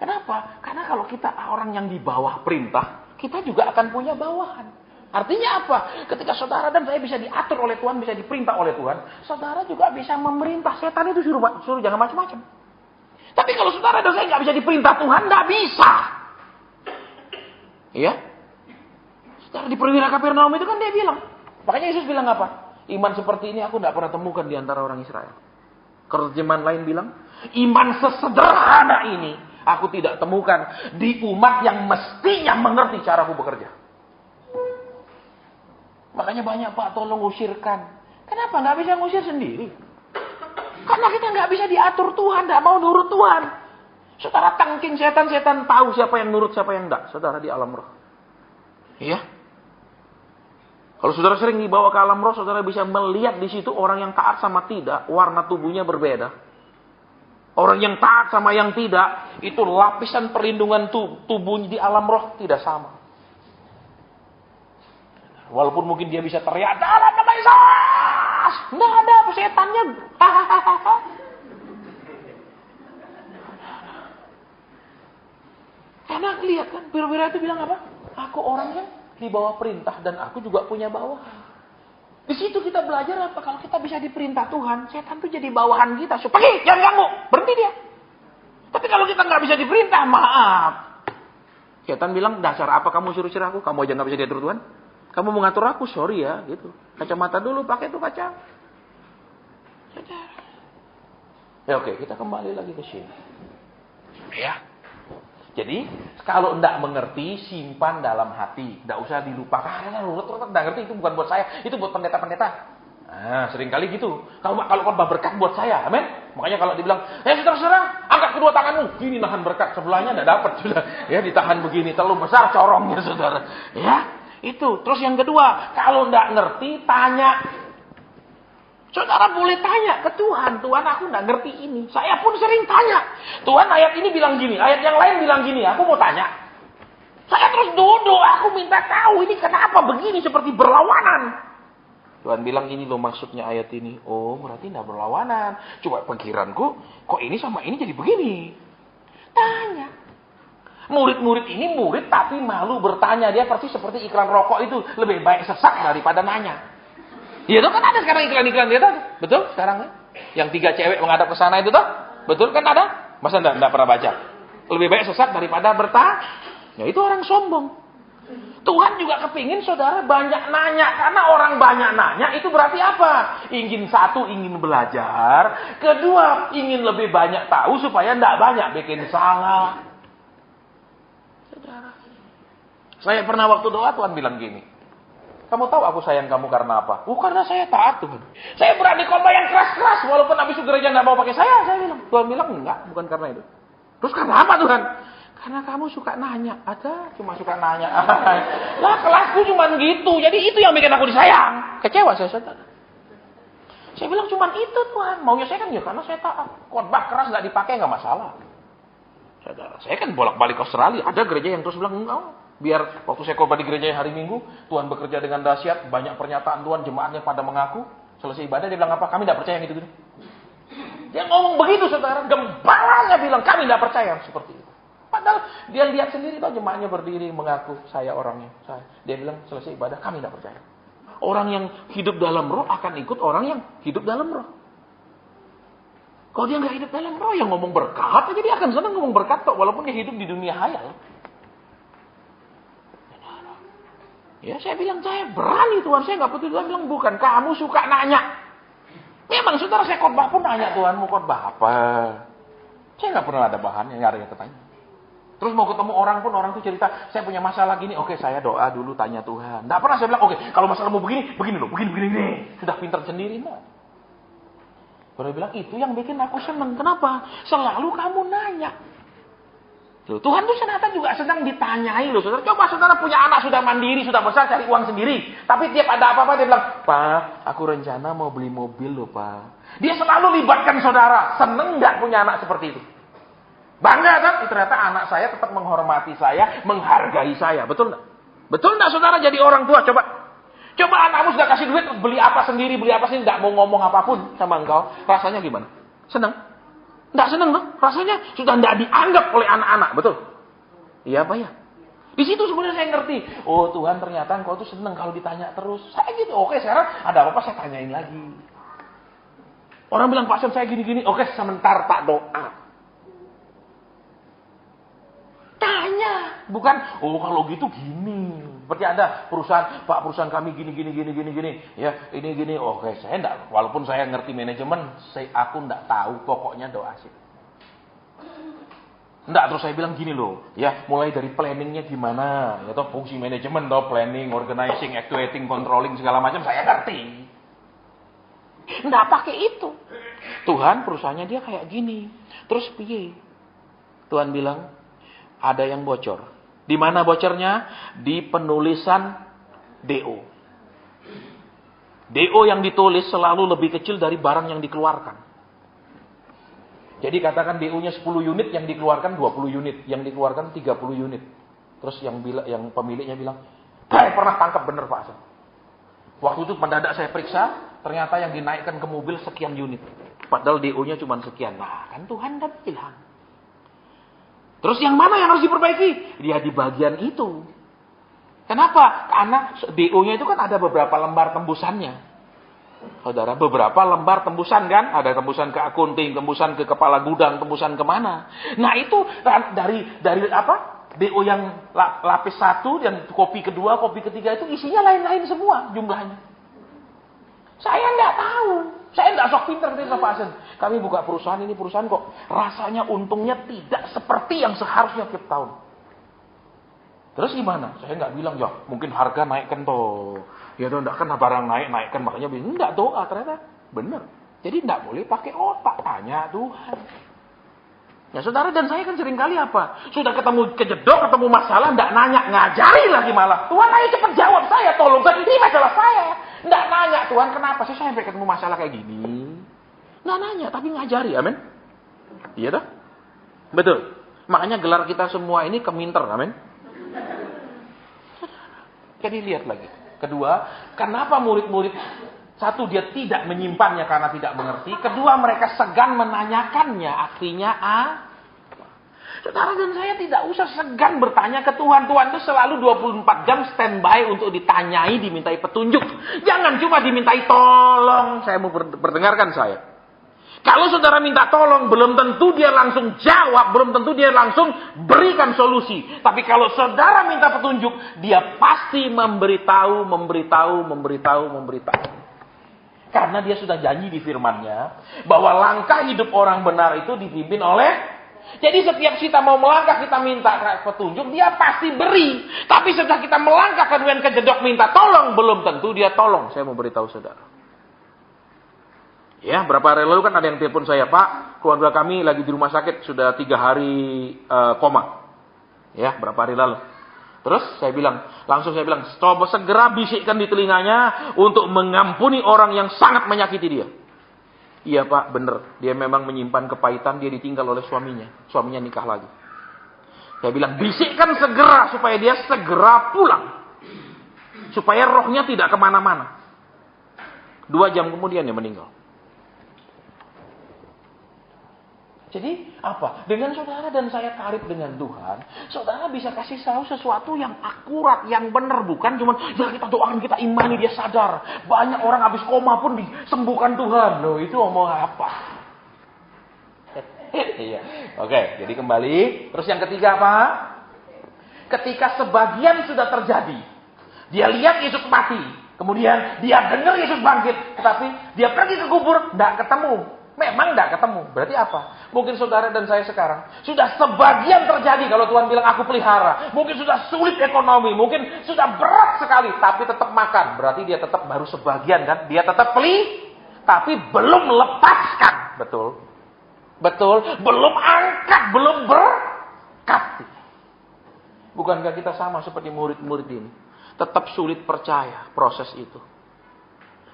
Kenapa? Karena kalau kita orang yang di bawah perintah, kita juga akan punya bawahan. Artinya apa? Ketika saudara dan saya bisa diatur oleh Tuhan, bisa diperintah oleh Tuhan, saudara juga bisa memerintah. Setan itu suruh jangan macam-macam. Tapi kalau saudara dan saya nggak bisa diperintah Tuhan, nggak bisa. Iya? Saudara di perwira Kapernaum itu kan dia bilang. Makanya Yesus bilang apa? Iman seperti ini aku nggak pernah temukan di antara orang Israel. Terjemahan lain bilang, iman sesederhana ini aku tidak temukan di umat yang mestinya mengerti caraku bekerja. Makanya banyak, Pak, tolong usirkan. Kenapa nggak bisa ngusir sendiri? Karena kita nggak bisa diatur Tuhan, nggak mau nurut Tuhan. Saudara tangking setan tahu siapa yang nurut, siapa yang enggak. Saudara di alam roh. Iya. Kalau saudara sering dibawa ke alam roh, saudara bisa melihat di situ orang yang taat sama tidak, warna tubuhnya berbeda. Orang yang taat sama yang tidak, itu lapisan perlindungan tubuhnya di alam roh tidak sama. Walaupun mungkin dia bisa teriak, dalam nama Yesus, nggak ada setannya. Karena lihat kan, perwira itu bilang apa? Aku orang yang di bawah perintah dan aku juga punya bawahan. Di situ kita belajar apa? Kalau kita bisa diperintah Tuhan, setan itu jadi bawahan kita. Pergi, jangan ganggu, berhenti dia. Tapi kalau kita nggak bisa diperintah, maaf. Setan bilang, dasar apa kamu suruh aku? Kamu aja nggak bisa diatur Tuhan. Kamu mau ngatur aku, sorry ya, gitu. Kacamata dulu, pakai tuh kaca. Ya oke, kita kembali lagi ke sini. Ya. Jadi, kalau enggak mengerti, simpan dalam hati. Enggak usah dilupakan. Enggak ngerti, itu bukan buat saya. Itu buat pendeta-pendeta. Nah, seringkali gitu. Kalau khotbah berkat buat saya, amin. Makanya kalau dibilang, saudara-saudara, angkat kedua tanganmu. Gini nahan berkat, sebelahnya enggak dapat sudah. Ya, ditahan begini, terlalu besar corongnya, saudara. Ya. Itu. Terus yang kedua, kalau enggak ngerti, tanya. Saudara boleh tanya ke Tuhan. Tuhan, aku enggak ngerti ini. Saya pun sering tanya. Tuhan, ayat ini bilang gini. Ayat yang lain bilang gini. Aku mau tanya. Saya terus duduk. Aku minta tahu ini kenapa begini seperti berlawanan. Tuhan bilang ini loh maksudnya ayat ini. Oh, berarti enggak berlawanan. Coba pikiranku, kok ini sama ini jadi begini. Tanya. Murid-murid ini murid tapi malu bertanya. Dia persis seperti iklan rokok itu. Lebih baik sesak daripada nanya. Ya itu kan ada sekarang iklan-iklan dia tuh. Betul sekarang ya? Yang 3 cewek menghadap ke sana itu tuh. Betul kan ada? Masa enggak pernah baca? Lebih baik sesak daripada bertanya. Ya itu orang sombong. Tuhan juga kepingin saudara banyak nanya. Karena orang banyak nanya itu berarti apa? Ingin belajar. Kedua, ingin lebih banyak tahu supaya enggak banyak bikin salah. Saya pernah waktu doa Tuhan bilang gini. Kamu tahu aku sayang kamu karena apa? Karena saya taat Tuhan. Saya berani khotbah yang keras-keras. Walaupun habis itu gereja gak mau pakai saya bilang. Tuhan bilang enggak, bukan karena itu. Terus karena apa Tuhan? Karena kamu suka nanya. Cuma suka nanya. Lah kelasku cuma gitu. Jadi itu yang bikin aku disayang. Kecewa saya saudara. Saya bilang cuma itu Tuhan. Maunya saya kan ya karena saya taat. Khotbah keras gak dipakai gak masalah. Saudara, saya kan bolak-balik ke Australia. Ada gereja yang terus bilang enggak. Biar waktu saya khotbah di gereja hari Minggu, Tuhan bekerja dengan dahsyat, banyak pernyataan Tuhan, jemaatnya pada mengaku. Selesai ibadah dia bilang apa? Kami tidak percaya yang itu. Dia ngomong begitu saudara, gembalanya bilang kami tidak percaya seperti itu. Padahal dia lihat sendiri tuh jemaatnya berdiri mengaku saya orangnya. Dia bilang selesai ibadah kami tidak percaya. Orang yang hidup dalam roh akan ikut orang yang hidup dalam roh. Kalau dia nggak hidup dalam roh, yang ngomong berkat aja dia akan senang ngomong berkat kok, walaupun dia hidup di dunia hayal. Ya saya bilang, saya berani Tuhan, saya nggak butuh. Tuhan bilang, bukan, kamu suka nanya. Memang saudara, saya khotbah pun nanya, Tuhan mau khotbah apa? Saya nggak pernah ada bahan, nggak ada yang ketanya. Terus mau ketemu orang pun, orang tuh cerita, saya punya masalah gini, oke saya doa dulu, tanya Tuhan. Nggak pernah saya bilang, oke kalau masalahmu begini loh, begini. Sudah pintar sendiri, nah. Baru bilang, itu yang bikin aku senang. Kenapa? Selalu kamu nanya. Loh, Tuhan tuh senang juga senang ditanyai loh, saudara. Coba saudara punya anak sudah mandiri, sudah besar, cari uang sendiri. Tapi tiap ada apa-apa dia bilang, Pak, aku rencana mau beli mobil loh, Pak. Dia selalu libatkan saudara. Seneng nggak punya anak seperti itu? Bangga kan? Ternyata anak saya tetap menghormati saya, menghargai saya. Betul nggak? Betul nggak saudara jadi orang tua? Coba anakmu sudah kasih duit, beli apa sendiri, nggak mau ngomong apapun sama engkau. Rasanya gimana? Senang? Nggak senang dong? Rasanya sudah nggak dianggap oleh anak-anak. Betul? Iya apa ya? Di situ sebenarnya saya ngerti. Oh Tuhan, ternyata engkau tuh senang kalau ditanya terus. Saya gitu. Oke, sekarang ada apa-apa saya tanyain lagi. Orang bilang, Pak Sen saya gini-gini. Oke, sebentar tak doa. Tanya, bukan, oh kalau gitu gini. Seperti ada perusahaan, Pak perusahaan kami gini. Ya, ini gini. Oke, saya enggak, walaupun saya ngerti manajemen, aku enggak tahu, pokoknya doa sih. Enggak, terus saya bilang gini loh, ya, mulai dari planningnya gimana, ya toh fungsi manajemen toh, planning, organizing, actuating, controlling segala macam saya ngerti. Enggak pakai itu. Tuhan perusahaannya dia kayak gini. Terus piye? Tuhan bilang, ada yang bocor. Di mana bocornya? Di penulisan DO. DO yang ditulis selalu lebih kecil dari barang yang dikeluarkan. Jadi katakan DO-nya 10 unit, yang dikeluarkan 20 unit, yang dikeluarkan 30 unit. Terus yang pemiliknya bilang, saya pernah tangkap bener Pak Hasan. Waktu itu mendadak saya periksa, ternyata yang dinaikkan ke mobil sekian unit. Padahal DO-nya cuma sekian. Nah, kan Tuhan udah bilang. Terus yang mana yang harus diperbaiki? Dia di bagian itu. Kenapa? Karena DO-nya itu kan ada beberapa lembar tembusannya. Saudara, beberapa lembar tembusan kan? Ada tembusan ke akunting, tembusan ke kepala gudang, tembusan kemana. Nah itu dari apa? DO yang lapis 1 dan kopi kedua, kopi ketiga itu isinya lain-lain semua jumlahnya. Saya nggak tahu. Saya nggak sok pinter gitu Pak Hasan. Kami buka perusahaan, ini perusahaan kok rasanya untungnya tidak seperti yang seharusnya tiap tahun. Terus gimana? Saya nggak bilang, ya mungkin harga naikkan toh. Ya toh, enggak kan barang naikkan makanya enggak doa ternyata. Bener. Jadi nggak boleh pakai otak, tanya Tuhan. Ya saudara dan saya kan sering kali apa? Sudah ketemu kejedok, ketemu masalah, nggak nanya, ngajari lagi malah. Tuhan ayo cepat jawab saya, tolong. Ini masalah saya. Nggak nanya, Tuhan kenapa sih saya sampai ketemu masalah kayak gini? Nggak nanya, tapi ngajari, amin. Iya dah? Betul. Makanya gelar kita semua ini keminter, amin. Jadi lihat lagi. Kedua, kenapa murid-murid, satu dia tidak menyimpannya karena tidak mengerti. Kedua mereka segan menanyakannya, artinya saudara dan saya tidak usah segan bertanya ke Tuhan. Tuhan itu selalu 24 jam standby untuk ditanyai, dimintai petunjuk. Jangan cuma dimintai tolong. Saya mau berdengarkan saya. Kalau saudara minta tolong, belum tentu dia langsung jawab. Belum tentu dia langsung berikan solusi. Tapi kalau saudara minta petunjuk, dia pasti memberitahu. Karena dia sudah janji di firman-Nya bahwa langkah hidup orang benar itu dipimpin oleh. Jadi setiap kita mau melangkah, kita minta petunjuk, dia pasti beri. Tapi setelah kita melangkah kemudian kejedok minta tolong, belum tentu dia tolong. Saya mau beritahu saudara. Ya, berapa hari lalu kan ada yang telepon saya, Pak, keluarga kami lagi di rumah sakit sudah 3 hari koma. Ya, berapa hari lalu. Terus langsung saya bilang, coba segera bisikkan di telinganya untuk mengampuni orang yang sangat menyakiti dia. Iya Pak, benar. Dia memang menyimpan kepahitan, dia ditinggal oleh suaminya. Suaminya nikah lagi. Saya bilang, bisikkan segera supaya dia segera pulang. Supaya rohnya tidak kemana-mana. 2 jam kemudian dia meninggal. Jadi apa? Dengan saudara dan saya karib dengan Tuhan, saudara bisa kasih tahu sesuatu yang akurat, yang benar, bukan cuma ya kita doakan, kita imani dia sadar. Banyak orang habis koma pun disembuhkan Tuhan. Loh, itu omong apa? Iya. Oke, jadi kembali. Terus yang ketiga apa? Ketika sebagian sudah terjadi, dia lihat Yesus mati, kemudian dia dengar Yesus bangkit, tetapi dia pergi ke kubur, tidak ketemu. Memang tidak ketemu. Berarti apa? Mungkin saudara dan saya sekarang sudah sebagian terjadi kalau Tuhan bilang aku pelihara. Mungkin sudah sulit ekonomi, mungkin sudah berat sekali, tapi tetap makan. Berarti dia tetap baru sebagian kan? Dia tetap tapi belum lepaskan. Betul? Betul? Belum angkat, belum berkati. Bukankah kita sama seperti murid-murid ini? Tetap sulit percaya proses itu.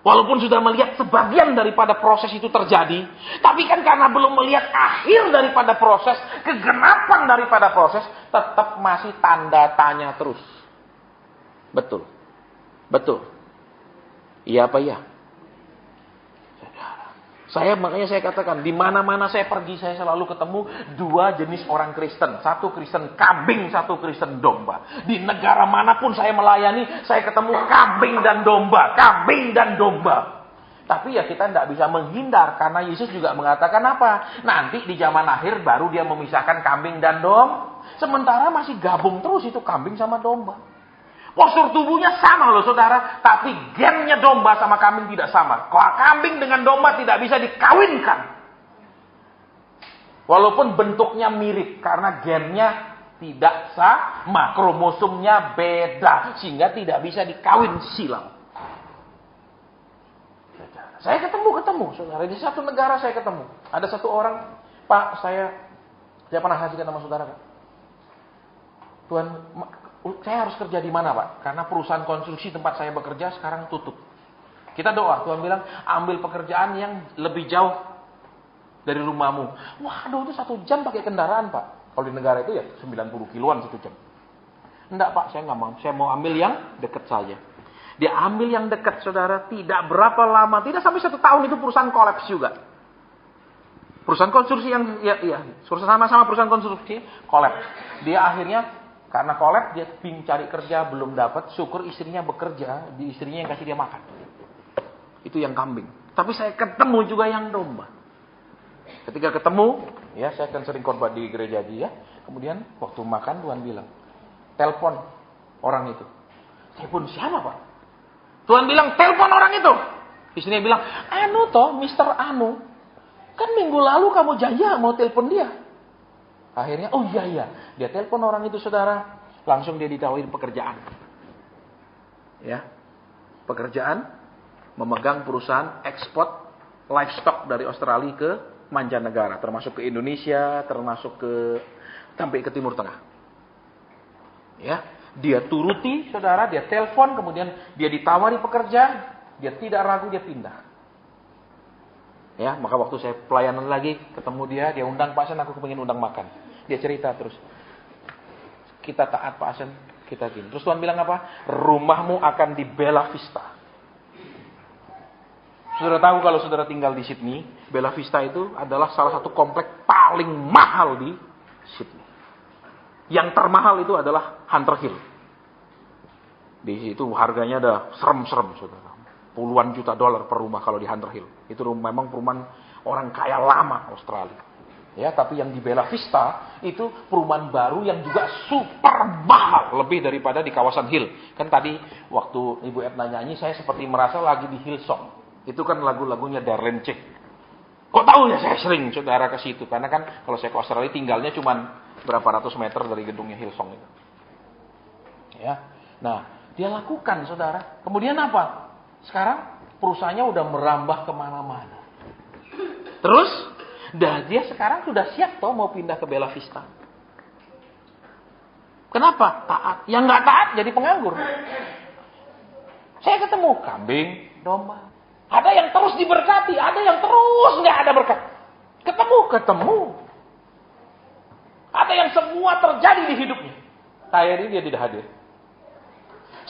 Walaupun sudah melihat sebagian daripada proses itu terjadi, tapi kan karena belum melihat akhir daripada proses, kegenapan daripada proses, tetap masih tanda tanya terus. Betul. Betul. Iya apa iya? Makanya saya katakan, di mana-mana saya pergi, saya selalu ketemu dua jenis orang Kristen. Satu Kristen kambing, satu Kristen domba. Di negara manapun saya melayani, saya ketemu kambing dan domba. Kambing dan domba. Tapi ya kita tidak bisa menghindar, karena Yesus juga mengatakan apa? Nanti di zaman akhir baru dia memisahkan kambing dan domba. Sementara masih gabung terus itu kambing sama domba. Postur tubuhnya sama loh saudara, tapi gennya domba sama kambing tidak sama. Kalau kambing dengan domba tidak bisa dikawinkan. Walaupun bentuknya mirip, karena gennya tidak sama, kromosomnya beda, sehingga tidak bisa dikawin silang. Saya ketemu saudara, di satu negara saya ketemu. Ada satu orang, Pak, saya pernah saksikan sama saudara, Pak. Tuhan, saya harus kerja di mana, Pak? Karena perusahaan konstruksi tempat saya bekerja sekarang tutup. Kita doa, Tuhan bilang, ambil pekerjaan yang lebih jauh dari rumahmu. Waduh, itu 1 jam pakai kendaraan, Pak. Kalau di negara itu ya 90 kiloan 1 jam. Enggak, Pak, saya nggak mau. Saya mau ambil yang dekat saja. Dia ambil yang dekat, saudara. Tidak berapa lama, tidak sampai 1 tahun itu perusahaan kolaps juga. Perusahaan konstruksi yang, sama-sama perusahaan konstruksi, kolaps. Dia akhirnya karena kolab, dia cari kerja, belum dapat. Syukur istrinya bekerja, istrinya yang kasih dia makan. Itu yang kambing. Tapi saya ketemu juga yang domba. Ketika ketemu, ya saya kan sering khotbah di gereja dia. Kemudian waktu makan Tuhan bilang, telepon orang itu. Telepon siapa, Pak? Tuhan bilang, telepon orang itu. Istrinya bilang, Mr. Anu. Kan minggu lalu kamu janji mau telepon dia. Akhirnya, oh iya, dia telepon orang itu saudara, langsung dia ditawarin pekerjaan. Ya, pekerjaan memegang perusahaan ekspor livestock dari Australia ke mancanegara, termasuk ke Indonesia, termasuk sampai ke Timur Tengah. Ya, dia turuti saudara, dia telepon, kemudian dia ditawari pekerjaan, dia tidak ragu, dia pindah. Ya, maka waktu saya pelayanan lagi, ketemu dia undang Pak Asen, aku kepingin undang makan. Dia cerita terus. Kita taat Pak Asen, kita gini. Terus Tuhan bilang apa? Rumahmu akan di Bella Vista. Saudara tahu kalau saudara tinggal di Sydney, Bella Vista itu adalah salah satu komplek paling mahal di Sydney. Yang termahal itu adalah Hunter Hill. Di situ harganya ada serem-serem saudara. Puluhan juta dolar per rumah kalau di Hunter Hill. Itu memang perumahan orang kaya lama Australia. Ya, tapi yang di Bella Vista itu perumahan baru yang juga super mahal, lebih daripada di kawasan Hill. Kan tadi waktu Ibu Edna nyanyi, saya seperti merasa lagi di Hillsong. Itu kan lagu-lagunya Darlene Check. Kok tahu ya saya sering saudara ke situ, karena kan kalau saya ke Australia tinggalnya cuma berapa ratus meter dari gedungnya Hillsong itu. Ya. Nah, dia lakukan saudara. Kemudian apa? Sekarang perusahaannya udah merambah kemana-mana. Terus, dia sekarang sudah siap toh mau pindah ke Bella Vista. Kenapa? Taat. Yang nggak taat jadi penganggur. Saya ketemu kambing, domba. Ada yang terus diberkati, ada yang terus nggak ada berkat. Ketemu. Ada yang semua terjadi di hidupnya. Saya ini dia tidak hadir.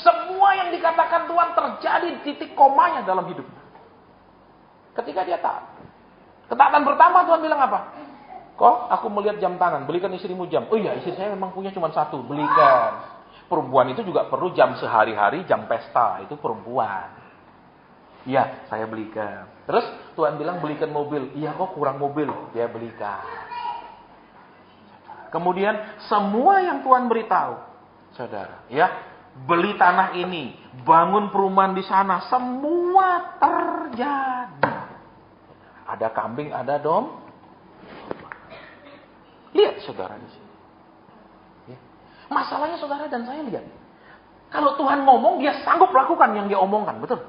Semua yang dikatakan Tuhan terjadi di titik komanya dalam hidupnya. Ketika dia taat. Ketaatan pertama Tuhan bilang apa? Kok aku melihat jam tangan, belikan istrimu jam. Oh iya, istri saya memang punya cuma satu, belikan. Perempuan itu juga perlu jam sehari-hari, jam pesta, itu perempuan. Iya, saya belikan. Terus Tuhan bilang belikan mobil. Iya kok kurang mobil, dia belikan. Kemudian semua yang Tuhan beritahu, saudara, ya, beli tanah ini, bangun perumahan di sana, semua terjadi. Ada kambing, ada domba. Lihat saudara di sini. Ya. Masalahnya saudara dan saya lihat. Kalau Tuhan ngomong, dia sanggup lakukan yang dia omongkan, betul?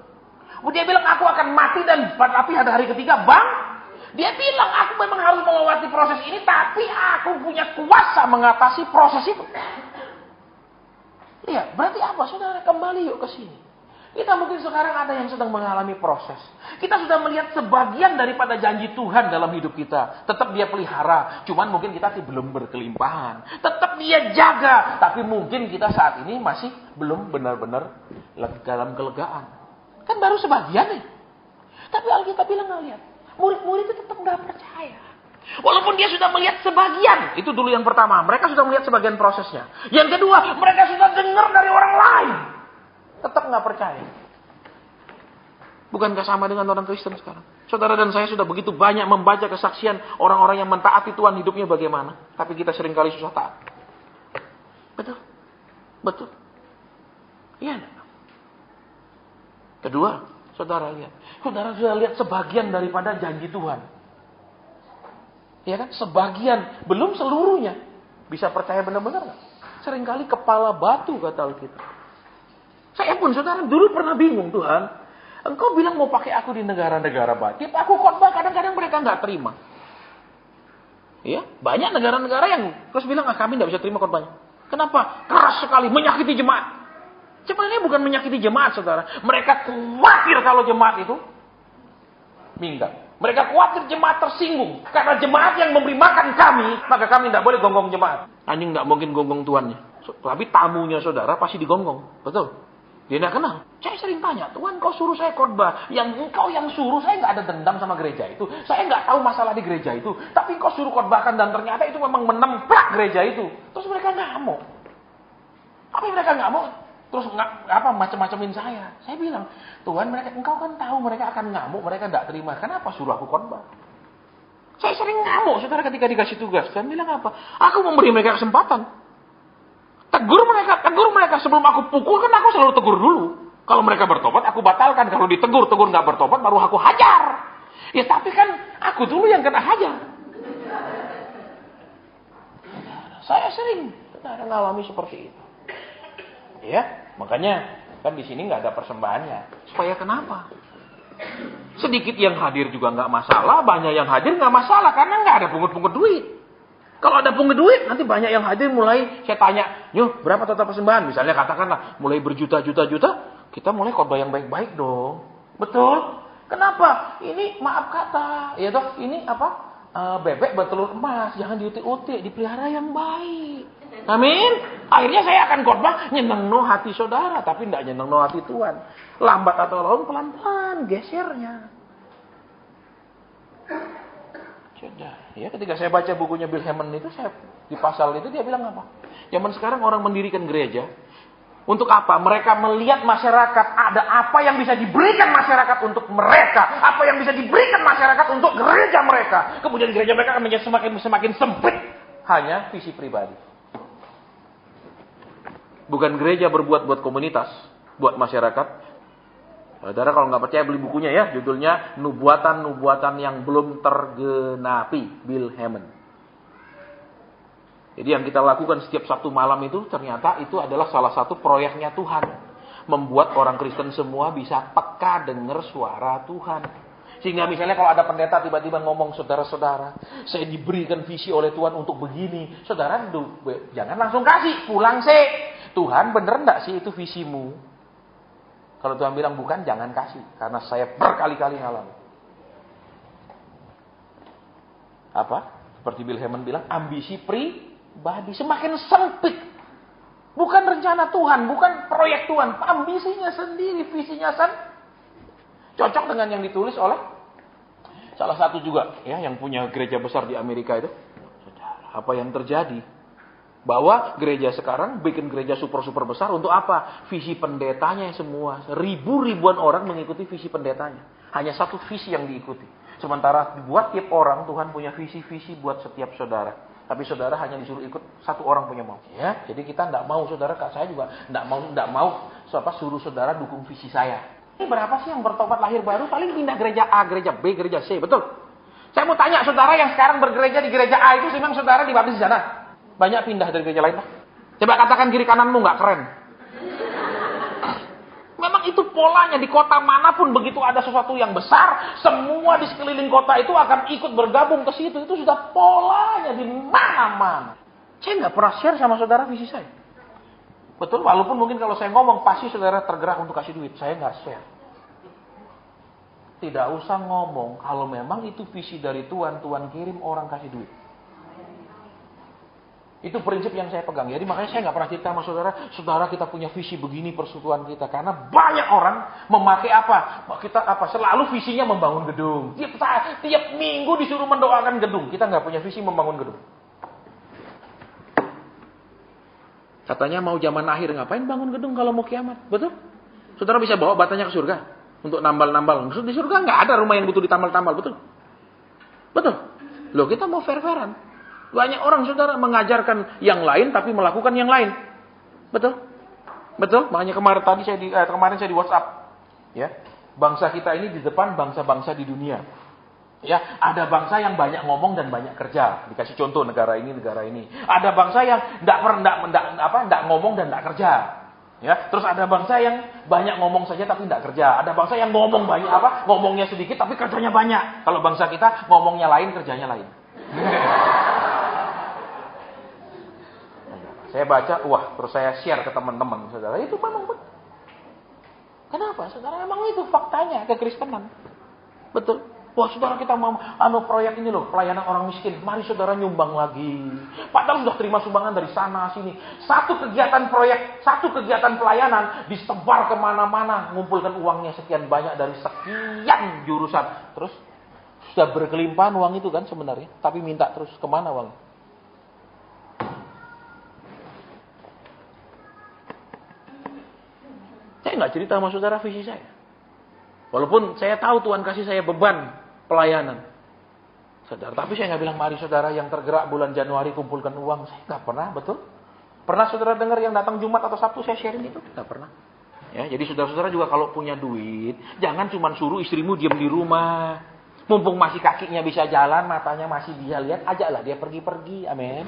Dia bilang aku akan mati dan tapi pada hari ketiga bang. Dia bilang aku memang harus melewati proses ini, tapi aku punya kuasa mengatasi proses itu. Lihat, berarti apa saudara? Kembali yuk ke sini. Kita mungkin sekarang ada yang sedang mengalami proses. Kita sudah melihat sebagian daripada janji Tuhan dalam hidup kita. Tetap dia pelihara. Cuman mungkin kita belum berkelimpahan. Tetap dia jaga. Tapi mungkin kita saat ini masih belum benar-benar dalam kelegaan. Kan baru sebagian nih. Tapi Alkitab bilang lihat. Murid-murid itu tetap gak percaya. Walaupun dia sudah melihat sebagian. Itu dulu yang pertama. Mereka sudah melihat sebagian prosesnya. Yang kedua, mereka sudah dengar dari orang lain. Tetap nggak percaya. Bukankah sama dengan orang Kristen sekarang? Saudara dan saya sudah begitu banyak membaca kesaksian orang-orang yang mentaati Tuhan hidupnya bagaimana. Tapi kita seringkali susah taat. Betul? Betul? Iya. Kedua, saudara lihat. Saudara sudah lihat sebagian daripada janji Tuhan. Ya kan? Sebagian. Belum seluruhnya. Bisa percaya benar-benar nggak? Seringkali kepala batu kata Alkitab. Saya pun saudara dulu pernah bingung, Tuhan. Engkau bilang mau pakai aku di negara-negara batin. Aku khotbah kadang-kadang mereka nggak terima. Ya, banyak negara-negara yang terus bilang kami nggak bisa terima khotbahnya. Kenapa? Keras sekali, menyakiti jemaat. Sebenarnya bukan menyakiti jemaat, saudara. Mereka khawatir kalau jemaat itu minggat. Mereka khawatir jemaat tersinggung. Karena jemaat yang memberi makan kami, maka kami tidak boleh gonggong jemaat. Anjing nggak mungkin gonggong tuannya. Tapi tamunya saudara pasti digonggong. Betul? Dia tidak kenal. Saya sering tanya, Tuhan kau suruh saya khotbah. Yang engkau yang suruh, saya nggak ada dendam sama gereja itu. Saya nggak tahu masalah di gereja itu. Tapi kau suruh khotbahkan dan ternyata itu memang menemplak gereja itu. Terus mereka ngamuk. Tapi mereka ngamuk. Terus macam-macamin saya. Saya bilang, Tuhan engkau kan tahu mereka akan ngamuk, mereka tidak terima. Kenapa suruh aku khotbah? Saya sering ngamuk, saudara ketika dikasih tugas. Tuhan bilang apa? Aku memberi mereka kesempatan. Tegur mereka sebelum aku pukul, kan aku selalu tegur dulu. Kalau mereka bertobat, aku batalkan. Kalau tegur nggak bertobat, baru aku hajar. Ya tapi kan aku dulu yang kena hajar. Saya sering mengalami seperti itu. Ya, makanya kan di sini nggak ada persembahannya. Supaya kenapa? Sedikit yang hadir juga nggak masalah, banyak yang hadir nggak masalah karena nggak ada pungut-pungut duit. Kalau ada pungut duit, nanti banyak yang hadir mulai saya tanya, "Yuh, berapa total persembahan?" Misalnya katakanlah mulai berjuta-juta, kita mulai khotbah yang baik-baik dong. Betul? Kenapa? Ini maaf kata, ya toh, ini apa? Bebek bertelur emas, jangan diutik-utik, dipelihara yang baik. Amin. Akhirnya saya akan khotbah nyenengno hati saudara, tapi tidak nyenengno hati Tuhan. Lambat atau laun pelan-pelan gesernya. Sudah. Ya, ketika saya baca bukunya Bill Hamon itu, saya di pasal itu dia bilang apa? Zaman sekarang orang mendirikan gereja untuk apa? Mereka melihat masyarakat ada apa yang bisa diberikan masyarakat untuk mereka, apa yang bisa diberikan masyarakat untuk gereja mereka. Kemudian gereja mereka akan menjadi semakin sempit hanya visi pribadi. Bukan gereja berbuat buat komunitas, buat masyarakat. Saudara kalau nggak percaya beli bukunya ya, judulnya Nubuatan-Nubuatan yang belum tergenapi, Bill Hamon. Jadi yang kita lakukan setiap Sabtu malam itu ternyata itu adalah salah satu proyeknya Tuhan. Membuat orang Kristen semua bisa peka dengar suara Tuhan. Sehingga misalnya kalau ada pendeta tiba-tiba ngomong, saudara-saudara, saya diberikan visi oleh Tuhan untuk begini. Saudara, jangan langsung kasih, pulang sih. Tuhan bener enggak sih itu visimu? Kalau Tuhan bilang bukan, jangan kasih. Karena saya berkali-kali ngalami. Apa? Seperti Bill Hamon bilang, ambisi pribadi semakin sempit. Bukan rencana Tuhan, bukan proyek Tuhan. Ambisinya sendiri, visinya cocok dengan yang ditulis oleh salah satu juga ya yang punya gereja besar di Amerika itu. apa yang terjadi? Bahwa gereja sekarang bikin gereja super-super besar untuk apa? Visi pendetanya semua. Ribuan orang mengikuti visi pendetanya. Hanya satu visi yang diikuti. Sementara buat tiap orang, Tuhan punya visi-visi buat setiap saudara. Tapi saudara hanya disuruh ikut satu orang punya mau. Ya, jadi kita tidak mau saudara, saya juga tidak mau suruh saudara dukung visi saya. Ini berapa sih yang bertobat lahir baru? Paling pindah gereja A, gereja B, gereja C, betul? Saya mau tanya saudara yang sekarang bergereja di gereja A itu, memang saudara dibaptis di sana? Banyak pindah dari gereja lain. Coba katakan kiri kananmu nggak keren. Memang itu polanya di kota manapun begitu ada sesuatu yang besar, semua di sekeliling kota itu akan ikut bergabung ke situ. Itu sudah polanya di mana-mana. Saya nggak pernah share sama saudara visi saya. Betul, walaupun mungkin kalau saya ngomong pasti saudara tergerak untuk kasih duit. Saya nggak share. Tidak usah ngomong kalau memang itu visi dari Tuhan, Tuhan kirim orang kasih duit. Itu prinsip yang saya pegang. Jadi makanya saya nggak pernah cerita sama saudara, saudara kita punya visi begini persekutuan kita. Karena banyak orang memakai apa? Kita selalu visinya membangun gedung. Tiap minggu disuruh mendoakan gedung. Kita nggak punya visi membangun gedung. Katanya mau zaman akhir, ngapain bangun gedung kalau mau kiamat? Betul? Saudara bisa bawa batanya ke surga untuk nambal-nambal. Di surga nggak ada rumah yang butuh ditambal-tambal, betul? Betul? Loh, kita mau fair-fairan. Banyak orang saudara mengajarkan yang lain tapi melakukan yang lain. Betul? Betul? Makanya kemarin saya di WhatsApp, ya. Bangsa kita ini di depan bangsa-bangsa di dunia. Ya, ada bangsa yang banyak ngomong dan banyak kerja. Dikasih contoh negara ini. Ada bangsa yang enggak ngomong dan enggak kerja. Ya, terus ada bangsa yang banyak ngomong saja tapi enggak kerja. Ada bangsa yang ngomong banyak ngomongnya sedikit tapi kerjanya banyak. Kalau bangsa kita ngomongnya lain, kerjanya lain. Saya baca, terus saya share ke teman-teman saudara. Itu memang betul. Kenapa? Saudara, memang itu faktanya kekristenan. Betul. Wah, saudara, kita mau proyek ini loh, pelayanan orang miskin. Mari saudara nyumbang lagi. Padahal sudah terima sumbangan dari sana sini. Satu kegiatan proyek, satu kegiatan pelayanan disebar kemana-mana, ngumpulkan uangnya sekian banyak dari sekian jurusan. Terus sudah berkelimpahan uang itu kan sebenarnya, tapi minta terus kemana uang? Saya nggak cerita sama saudara visi saya. Walaupun saya tahu Tuhan kasih saya beban pelayanan. Saudara, tapi saya nggak bilang mari saudara yang tergerak bulan Januari kumpulkan uang. Saya nggak pernah, betul? Pernah saudara dengar yang datang Jumat atau Sabtu saya sharing itu? Nggak pernah. Ya, jadi saudara-saudara juga kalau punya duit, jangan cuma suruh istrimu diam di rumah. Mumpung masih kakinya bisa jalan, matanya masih bisa lihat, ajaklah dia pergi-pergi. Amin.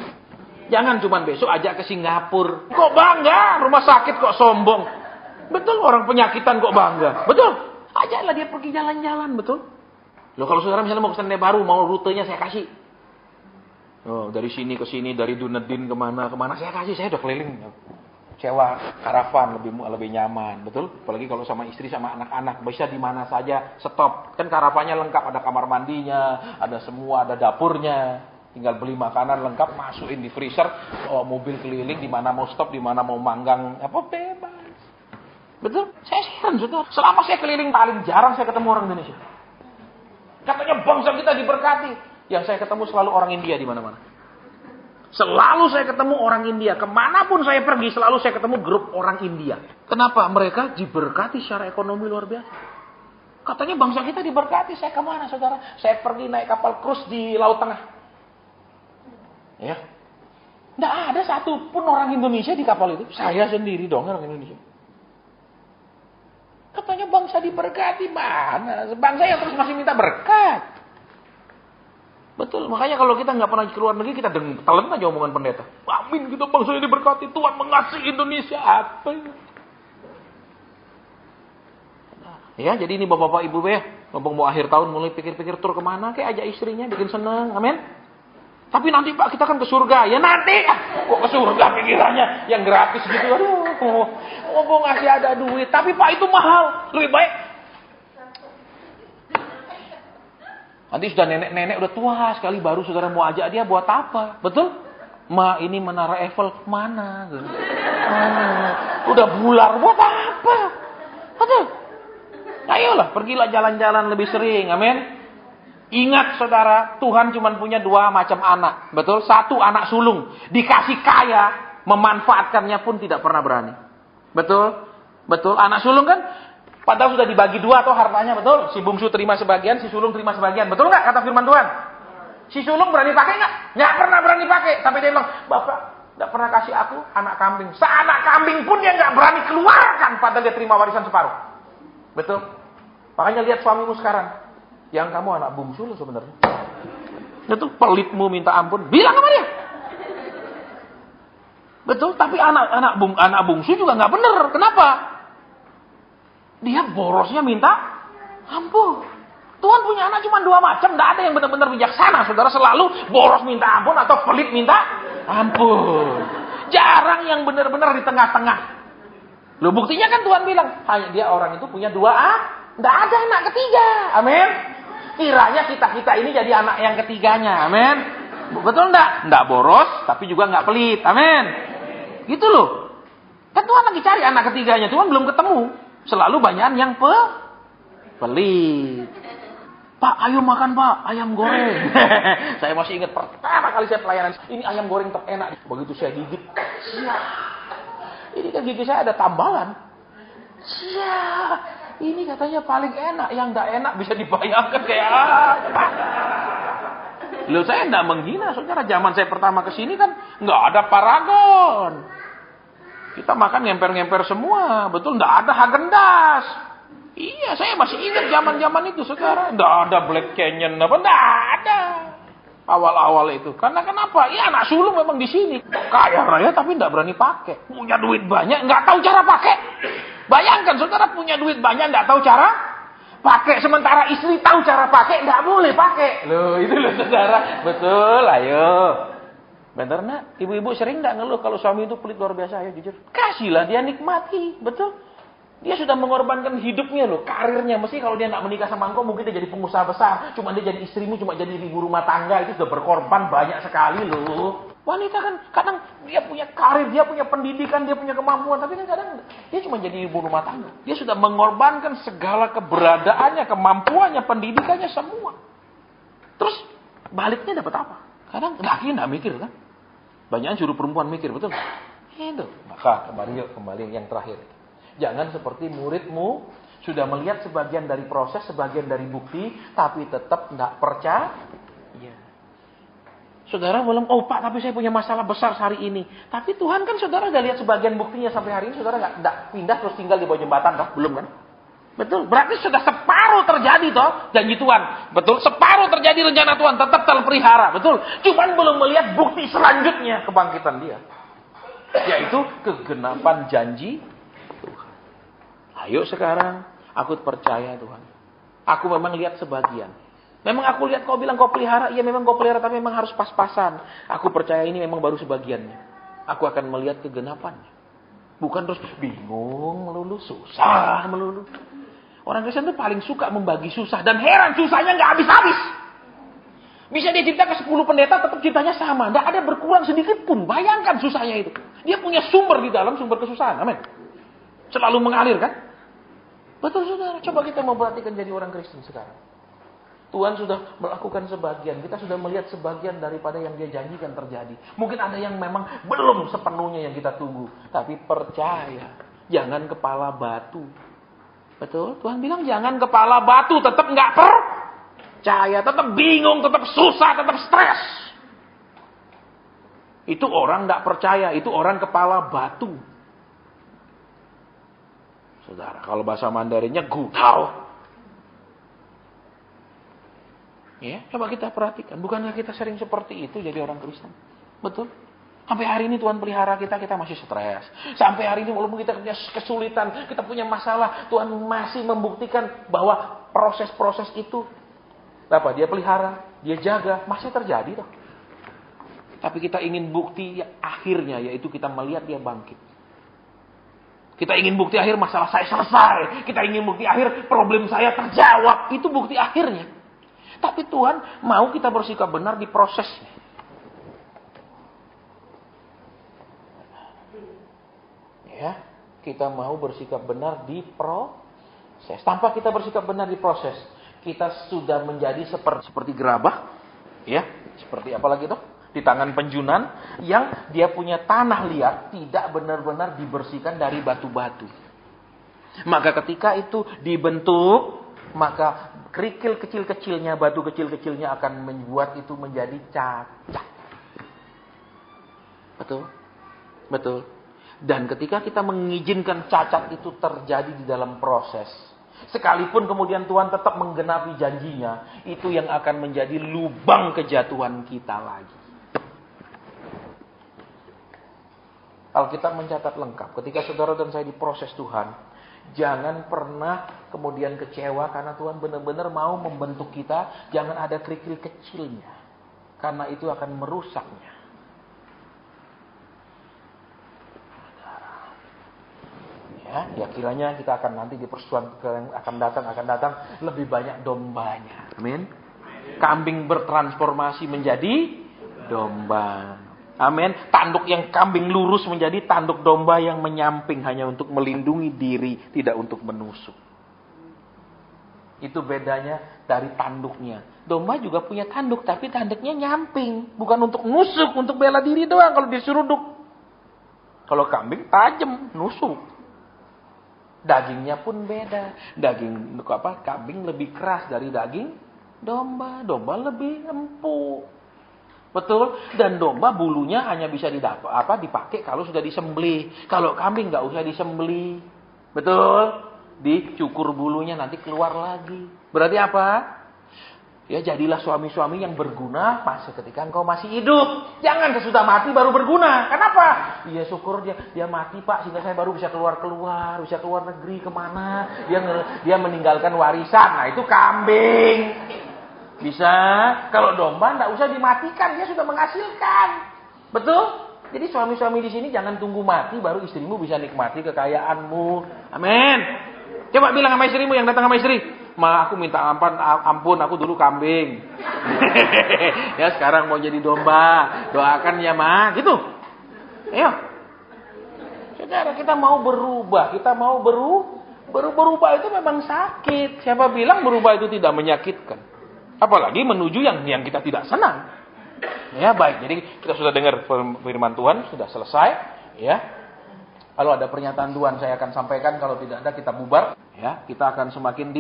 Jangan cuma besok ajak ke Singapura. Kok bangga? Rumah sakit kok sombong? Betul, orang penyakitan kok bangga. Betul. Ajaklah dia pergi jalan-jalan, betul. Loh, kalau saudara misalnya mau ke Selandia Baru, mau rutenya saya kasih. Oh, dari sini ke sini, dari Dunedin kemana saya kasih, saya udah keliling. Sewa karavan lebih nyaman, betul? Apalagi kalau sama istri sama anak-anak, bisa di mana saja stop. Kan karavannya lengkap, ada kamar mandinya, ada semua, ada dapurnya. Tinggal beli makanan lengkap, masukin di freezer, mobil keliling di mana mau stop, di mana mau manggang, bebas. Betul? Saya heran, saudara. Selama saya keliling paling jarang saya ketemu orang Indonesia. Katanya bangsa kita diberkati. Yang saya ketemu selalu orang India di mana-mana. Selalu saya ketemu orang India. Kemanapun saya pergi, selalu saya ketemu grup orang India. Kenapa? Mereka diberkati secara ekonomi luar biasa. Katanya bangsa kita diberkati. Saya kemana, saudara? Saya pergi naik kapal cruise di Laut Tengah. Ya. Nggak ada satupun orang Indonesia di kapal itu. Saya sendiri dong orang Indonesia. Katanya bangsa diberkati, mana? Bangsa yang terus masih minta berkat. Betul, makanya kalau kita nggak pernah keluar negeri, kita telan aja omongan pendeta. Amin, kita bangsa yang diberkati, Tuhan mengasihi Indonesia. Apa ini? Ya, jadi ini bapak-bapak ibu ya, ngomong mau akhir tahun mulai pikir-pikir tur kemana, kayak ajak istrinya, bikin seneng, amin. Tapi nanti Pak kita kan ke surga. Ya nanti. Kok ke surga pikirannya. Yang gratis gitu. Aduh. Ngomong ngasih ada duit. Tapi Pak itu mahal. Lebih baik. Nanti sudah nenek-nenek udah tua sekali. Baru saudara mau ajak dia buat apa? Betul? Ma ini menara Eiffel. Mana? Udah bular. Buat apa? Betul? Ayolah. Pergilah jalan-jalan lebih sering. Amin. Ingat saudara, Tuhan cuma punya 2 macam anak. Betul? 1 anak sulung. Dikasih kaya, memanfaatkannya pun tidak pernah berani. Betul? Betul? Anak sulung kan, padahal sudah dibagi 2 atau hartanya. Betul? Si bungsu terima sebagian, si sulung terima sebagian. Betul nggak kata firman Tuhan? Si sulung berani pakai nggak? Nggak pernah berani pakai. Sampai dia bilang, Bapak nggak pernah kasih aku anak kambing. Seanak kambing pun dia nggak berani keluarkan, padahal dia terima warisan separuh. Betul? Makanya lihat suamimu sekarang. Yang kamu anak bungsu loh sebenarnya. Itu pelitmu minta ampun. Bilang sama dia. Betul, tapi anak bungsu juga nggak bener. Kenapa? Dia borosnya minta ampun. Tuhan punya anak cuma 2 macam. Nggak ada yang benar-benar bijaksana. Saudara selalu boros minta ampun atau pelit minta ampun. Jarang yang benar-benar di tengah-tengah. Loh buktinya kan Tuhan bilang, hanya dia orang itu punya 2 nggak ada anak ketiga. Amin. Kiranya kita ini jadi anak yang ketiganya. Amin. Betul enggak? Enggak boros, tapi juga enggak pelit. Amin. Gitu loh. Kan Tuhan lagi cari anak ketiganya. Tuhan belum ketemu. Selalu banyak yang pelit. Pak, ayo makan Pak, ayam goreng. Saya masih ingat pertama kali saya pelayanan. Ini ayam goreng terenak. Begitu saya gigit. Ini kan gigi saya ada tambalan. Ini katanya paling enak, yang enggak enak bisa dibayangkan kayak apa. Loh saya enggak menghina, saudara. Zaman saya pertama ke sini kan enggak ada Paragon. Kita makan ngemper-ngemper semua, betul, enggak ada Häagen-Dazs. Iya, saya masih ingat zaman-zaman itu, saudara. Enggak ada Black Canyon apa, enggak ada. Awal-awal itu. Karena kenapa? Ya anak sulung memang di sini. Kaya raya tapi enggak berani pakai. Punya duit banyak, enggak tahu cara pakai. Bayangkan saudara punya duit banyak enggak tahu cara pakai, sementara istri tahu cara pakai enggak boleh pakai. Loh, itu loh saudara. Betul, ayo. Benar nak? Ibu-ibu sering enggak ngeluh kalau suami itu pelit luar biasa, ayo jujur. Kasihlah dia nikmati, betul? Dia sudah mengorbankan hidupnya loh, karirnya. Mesti kalau dia enggak menikah sama engkau mungkin dia jadi pengusaha besar, cuma dia jadi istrimu cuma jadi ibu rumah tangga, itu sudah berkorban banyak sekali loh. Wanita kan kadang dia punya karir, dia punya pendidikan, dia punya kemampuan, tapi kan kadang dia cuma jadi ibu rumah tangga. Dia sudah mengorbankan segala keberadaannya, kemampuannya, pendidikannya semua. Terus baliknya dapat apa? Kadang laki enggak mikir kan? Banyak suruh perempuan mikir, betul? Itu. Maka kembali yang terakhir. Jangan seperti muridmu sudah melihat sebagian dari proses, sebagian dari bukti, tapi tetap enggak percaya. Saudara belum, oh Pak, tapi saya punya masalah besar hari ini. Tapi Tuhan kan saudara udah lihat sebagian buktinya sampai hari ini. Saudara nggak pindah terus tinggal di bawah jembatan, toh? Belum kan? Betul. Berarti sudah separuh terjadi, toh, janji Tuhan. Betul. Separuh terjadi rencana Tuhan, tetap terpelihara. Betul. Cuman belum melihat bukti selanjutnya kebangkitan dia, yaitu kegenapan janji Tuhan. Ayo sekarang, aku percaya Tuhan. Aku memang lihat sebagian. Memang aku lihat kau bilang kau pelihara, iya memang kau pelihara, tapi memang harus pas-pasan. Aku percaya ini memang baru sebagiannya. Aku akan melihat kegenapannya. Bukan terus bingung melulu, susah melulu. Orang Kristen itu paling suka membagi susah, dan heran susahnya nggak habis-habis. Bisa dia cinta ke 10 pendeta, tetap cintanya sama. Nggak ada berkurang sedikit pun. Bayangkan susahnya itu. Dia punya sumber di dalam, sumber kesusahan. Amin. Selalu mengalir kan? Betul saudara. Coba kita memperhatikan jadi orang Kristen sekarang. Tuhan sudah melakukan sebagian. Kita sudah melihat sebagian daripada yang dia janjikan terjadi. Mungkin ada yang memang belum sepenuhnya yang kita tunggu. Tapi percaya. Jangan kepala batu. Betul? Tuhan bilang jangan kepala batu. Tetap nggak percaya. Tetap bingung. Tetap susah. Tetap stres. Itu orang nggak percaya. Itu orang kepala batu. Saudara, kalau bahasa Mandarinnya gutau. Ya, coba kita perhatikan. Bukankah kita sering seperti itu jadi orang Kristen? Betul? Sampai hari ini Tuhan pelihara kita masih stres. Sampai hari ini walaupun kita punya kesulitan, kita punya masalah, Tuhan masih membuktikan bahwa proses-proses itu apa? Dia pelihara, dia jaga, masih terjadi toh. Tapi kita ingin bukti akhirnya, yaitu kita melihat dia bangkit. Kita ingin bukti akhir masalah saya selesai. Kita ingin bukti akhir problem saya terjawab. Itu bukti akhirnya. Tapi Tuhan mau kita bersikap benar di prosesnya. Ya, kita mau bersikap benar di proses. Tanpa kita bersikap benar di proses, kita sudah menjadi seperti gerabah, ya, seperti apa lagi tuh? Di tangan penjunan yang dia punya tanah liat tidak benar-benar dibersihkan dari batu-batu. Maka ketika itu dibentuk, maka kerikil kecil-kecilnya, batu kecil-kecilnya akan membuat itu menjadi cacat. Betul? Betul. Dan ketika kita mengizinkan cacat itu terjadi di dalam proses, sekalipun kemudian Tuhan tetap menggenapi janjinya, itu yang akan menjadi lubang kejatuhan kita lagi. Alkitab mencatat lengkap, ketika saudara dan saya diproses Tuhan, jangan pernah kemudian kecewa karena Tuhan benar-benar mau membentuk kita. Jangan ada kerikil kecilnya, karena itu akan merusaknya. Ya kiranya kita akan nanti di persuan yang akan datang lebih banyak dombanya. Amin. Kambing bertransformasi menjadi domba. Amin. Tanduk yang kambing lurus menjadi tanduk domba yang menyamping hanya untuk melindungi diri, tidak untuk menusuk. Itu bedanya dari tanduknya. Domba juga punya tanduk, tapi tanduknya nyamping, bukan untuk nusuk, untuk bela diri doang kalau diseruduk. Kalau kambing tajam, nusuk. Dagingnya pun beda. Kambing lebih keras dari daging domba. Domba lebih empuk. Betul? Dan domba bulunya hanya bisa dipakai kalau sudah disembelih. Kalau kambing nggak usah disembelih. Betul? Dicukur bulunya nanti keluar lagi. Berarti apa? Ya jadilah suami-suami yang berguna ketika engkau masih hidup. Jangan sesudah mati baru berguna. Kenapa? Iya syukur dia mati Pak, sehingga saya baru bisa keluar negeri kemana. Dia meninggalkan warisan. Nah itu kambing. Bisa. Kalau domba enggak usah dimatikan, dia sudah menghasilkan. Betul? Jadi suami-suami di sini jangan tunggu mati baru istrimu bisa nikmati kekayaanmu. Amin. Coba bilang sama istrimu yang datang sama istri. Ma, aku minta ampun, aku dulu kambing. Ya sekarang mau jadi domba. Doakan ya Ma, gitu. Ayo. Saudara, kita mau berubah. Kita mau berubah itu memang sakit. Siapa bilang berubah itu tidak menyakitkan? Apalagi menuju yang kita tidak senang. Ya baik, jadi kita sudah dengar firman Tuhan, sudah selesai. Ya. Kalau ada pernyataan Tuhan saya akan sampaikan. Kalau tidak ada kita bubar. Ya, kita akan semakin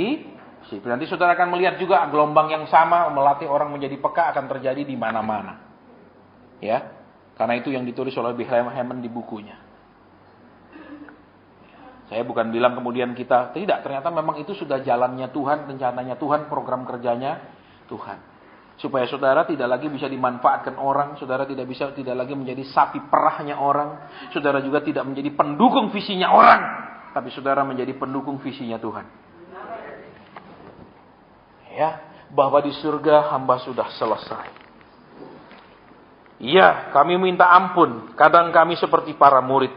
nanti saudara akan melihat juga gelombang yang sama melatih orang menjadi peka akan terjadi di mana-mana. Ya. Karena itu yang ditulis oleh Wilhelm Hammond di bukunya. Saya bukan bilang kemudian kita tidak, ternyata memang itu sudah jalannya Tuhan, rencananya Tuhan, program kerjanya Tuhan. Supaya saudara tidak lagi bisa dimanfaatkan orang, saudara tidak lagi menjadi sapi perahnya orang, saudara juga tidak menjadi pendukung visinya orang, tapi saudara menjadi pendukung visinya Tuhan. Ya, bahwa di surga hamba sudah selesai. Iya, kami minta ampun. Kadang kami seperti para murid.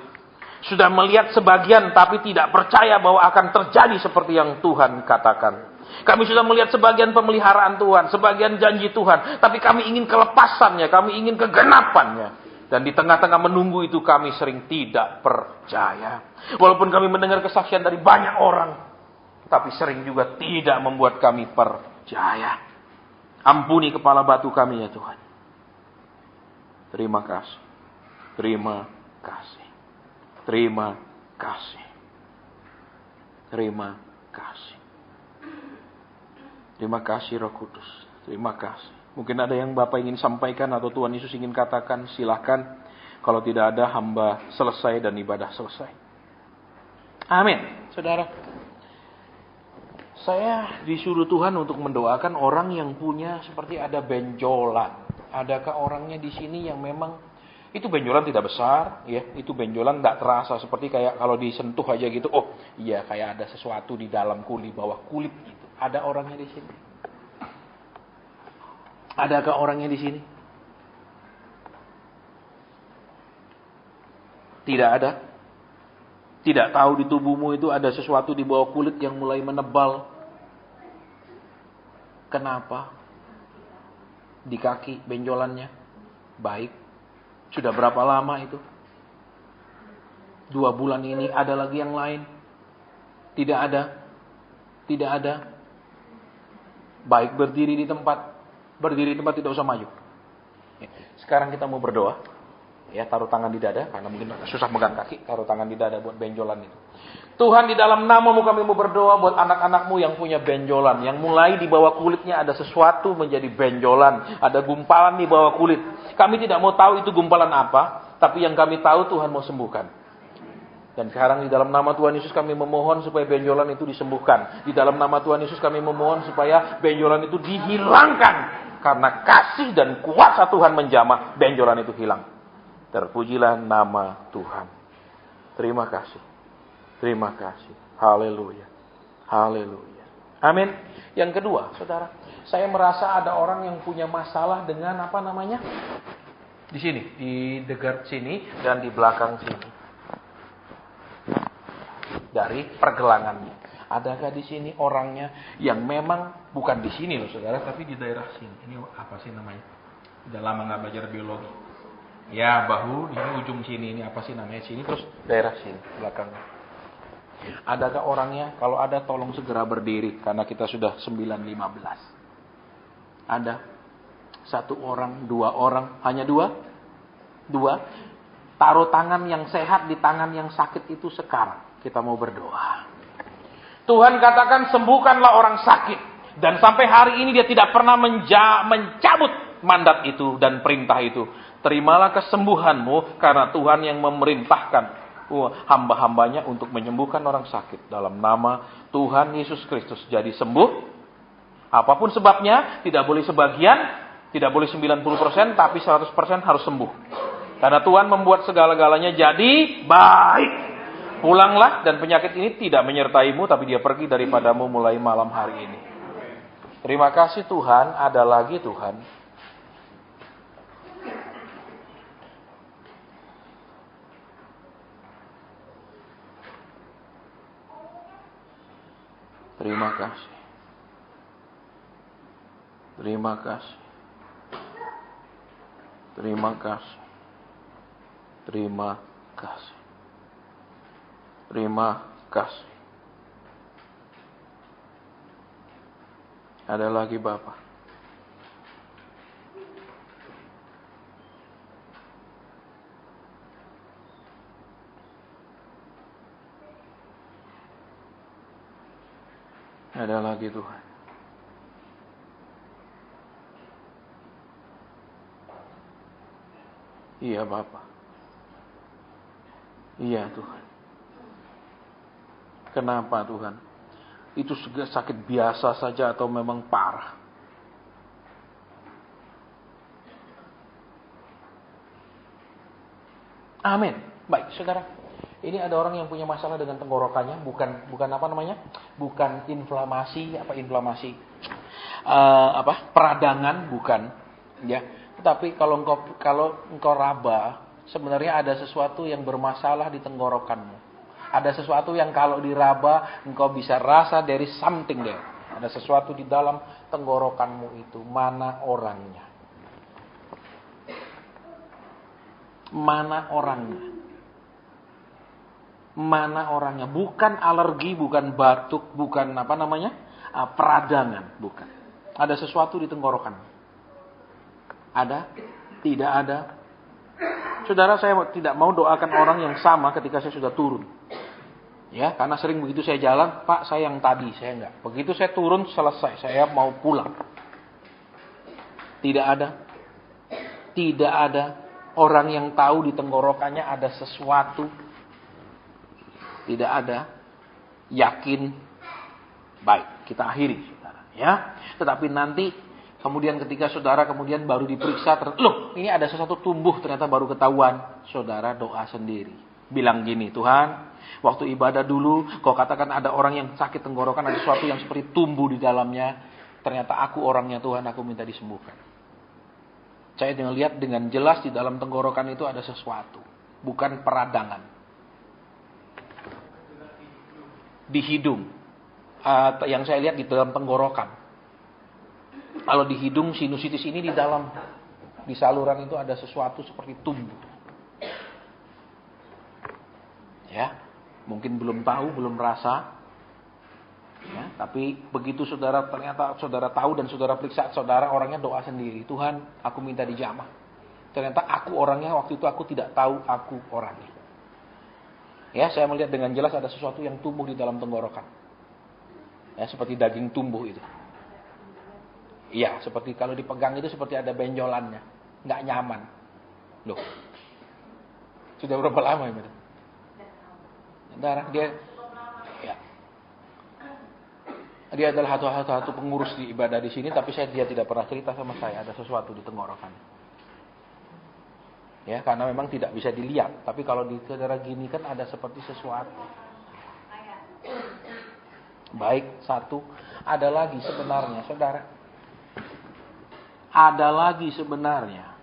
Sudah melihat sebagian tapi tidak percaya bahwa akan terjadi seperti yang Tuhan katakan. Kami sudah melihat sebagian pemeliharaan Tuhan, sebagian janji Tuhan. Tapi kami ingin kelepasannya, kami ingin kegenapannya. Dan di tengah-tengah menunggu itu kami sering tidak percaya. Walaupun kami mendengar kesaksian dari banyak orang. Tapi sering juga tidak membuat kami percaya. Ampuni kepala batu kami ya Tuhan. Terima kasih. Terima kasih. Terima kasih. Terima kasih. Terima kasih Roh Kudus. Terima kasih. Mungkin ada yang Bapak ingin sampaikan atau Tuhan Yesus ingin katakan, silakan. Kalau tidak ada, hamba selesai dan ibadah selesai. Amin. Saudara. Saya disuruh Tuhan untuk mendoakan orang yang punya seperti ada benjolan. Adakah orangnya di sini yang memang itu benjolan tidak besar, ya? Itu benjolan tidak terasa seperti kayak kalau disentuh aja gitu. Oh, iya kayak ada sesuatu di dalam kulit, bawah kulit gitu. Ada orangnya di sini. Adakah orangnya di sini? Tidak ada. Tidak tahu di tubuhmu itu ada sesuatu di bawah kulit yang mulai menebal. Kenapa? Di kaki benjolannya. Baik. Sudah berapa lama itu? 2 bulan ini. Ada lagi yang lain? Tidak ada. Tidak ada. Baik berdiri di tempat tidak usah maju. Sekarang kita mau berdoa. Ya, taruh tangan di dada, karena mungkin susah megang kaki, taruh tangan di dada buat benjolan itu. Tuhan, di dalam nama-Mu kami mau berdoa buat anak-anak-Mu yang punya benjolan, yang mulai di bawah kulitnya ada sesuatu menjadi benjolan, ada gumpalan di bawah kulit. Kami tidak mau tahu itu gumpalan apa, tapi yang kami tahu Tuhan mau sembuhkan. Dan sekarang di dalam nama Tuhan Yesus kami memohon supaya benjolan itu disembuhkan. Di dalam nama Tuhan Yesus kami memohon supaya benjolan itu dihilangkan. Karena kasih dan kuasa Tuhan menjamah, benjolan itu hilang. Terpujilah nama Tuhan. Terima kasih. Terima kasih. Haleluya. Haleluya. Amin. Yang kedua, saudara, saya merasa ada orang yang punya masalah dengan apa namanya? Di sini, di dekat sini dan di belakang sini. Dari pergelangannya. Adakah di sini orangnya yang memang bukan di sini loh, saudara, tapi di daerah sini. Ini apa sih namanya? Udah lama nggak belajar biologi. Ya, bahu, ini ujung sini, ini apa sih namanya sini, terus daerah sini, belakangnya. Adakah orangnya? Kalau ada, tolong segera berdiri, karena kita sudah 9.15. Ada? 1 orang, 2 orang, hanya 2? 2? Taruh tangan yang sehat di tangan yang sakit itu sekarang. Kita mau berdoa. Tuhan katakan, sembuhkanlah orang sakit. Dan sampai hari ini dia tidak pernah mencabut mandat itu dan perintah itu. Terimalah kesembuhanmu karena Tuhan yang memerintahkan hamba-hambanya untuk menyembuhkan orang sakit. Dalam nama Tuhan Yesus Kristus. Jadi sembuh. Apapun sebabnya, tidak boleh sebagian, tidak boleh 90%, tapi 100% harus sembuh. Karena Tuhan membuat segala-galanya jadi baik. Pulanglah dan penyakit ini tidak menyertaimu, tapi dia pergi daripadamu mulai malam hari ini. Terima kasih Tuhan, ada lagi Tuhan. Terima kasih. Terima kasih. Terima kasih. Terima kasih. Terima kasih. Ada lagi Bapak. Ada lagi Tuhan. Iya Bapak. Iya Tuhan. Kenapa Tuhan? Itu sakit biasa saja atau memang parah? Amin. Baik, saudara. Ini ada orang yang punya masalah dengan tenggorokannya, bukan apa namanya? Bukan inflamasi, peradangan, bukan, ya. Tetapi kalau engkau raba, sebenarnya ada sesuatu yang bermasalah di tenggorokanmu. Ada sesuatu yang kalau diraba engkau bisa rasa there is something there. Ada sesuatu di dalam tenggorokanmu itu. Mana orangnya? Mana orangnya? Mana orangnya? Bukan alergi, bukan batuk, bukan peradangan, bukan. Ada sesuatu di tenggorokan. Ada? Tidak ada? Saudara, saya tidak mau doakan orang yang sama ketika saya sudah turun. Ya, karena sering begitu saya jalan, Pak, saya yang tadi, saya enggak. Begitu saya turun, selesai, saya mau pulang. Tidak ada. Tidak ada orang yang tahu di tenggorokannya ada sesuatu. Tidak ada. Yakin. Baik, kita akhiri, saudara. Ya. Tetapi nanti, kemudian ketika saudara kemudian baru diperiksa, loh, ini ada sesuatu tumbuh, ternyata baru ketahuan. Saudara doa sendiri. Bilang gini, Tuhan, waktu ibadah dulu, kau katakan ada orang yang sakit tenggorokan, ada sesuatu yang seperti tumbuh di dalamnya. Ternyata aku orangnya Tuhan, aku minta disembuhkan. Saya lihat dengan jelas di dalam tenggorokan itu ada sesuatu. Bukan peradangan. Di hidung. Yang saya lihat di dalam tenggorokan. Kalau di hidung, sinusitis ini di dalam. Di saluran itu ada sesuatu seperti tumbuh. Ya. Mungkin belum tahu, belum rasa. Ya, tapi begitu ternyata saudara tahu dan saudara periksa saudara, orangnya doa sendiri. Tuhan, aku minta dijamah. Ternyata aku orangnya, waktu itu aku tidak tahu aku orangnya. Ya, saya melihat dengan jelas ada sesuatu yang tumbuh di dalam tenggorokan. Ya, seperti daging tumbuh itu. Iya, seperti kalau dipegang itu seperti ada benjolannya. Nggak nyaman. Loh. Sudah berapa lama itu? Darah dia, ya. Dia adalah satu pengurus di ibadah di sini, tapi dia tidak pernah cerita sama saya ada sesuatu di tenggorokan. Ya, karena memang tidak bisa dilihat. Tapi kalau di saudara gini kan ada seperti sesuatu. Baik, satu. Ada lagi sebenarnya, saudara. Ada lagi sebenarnya.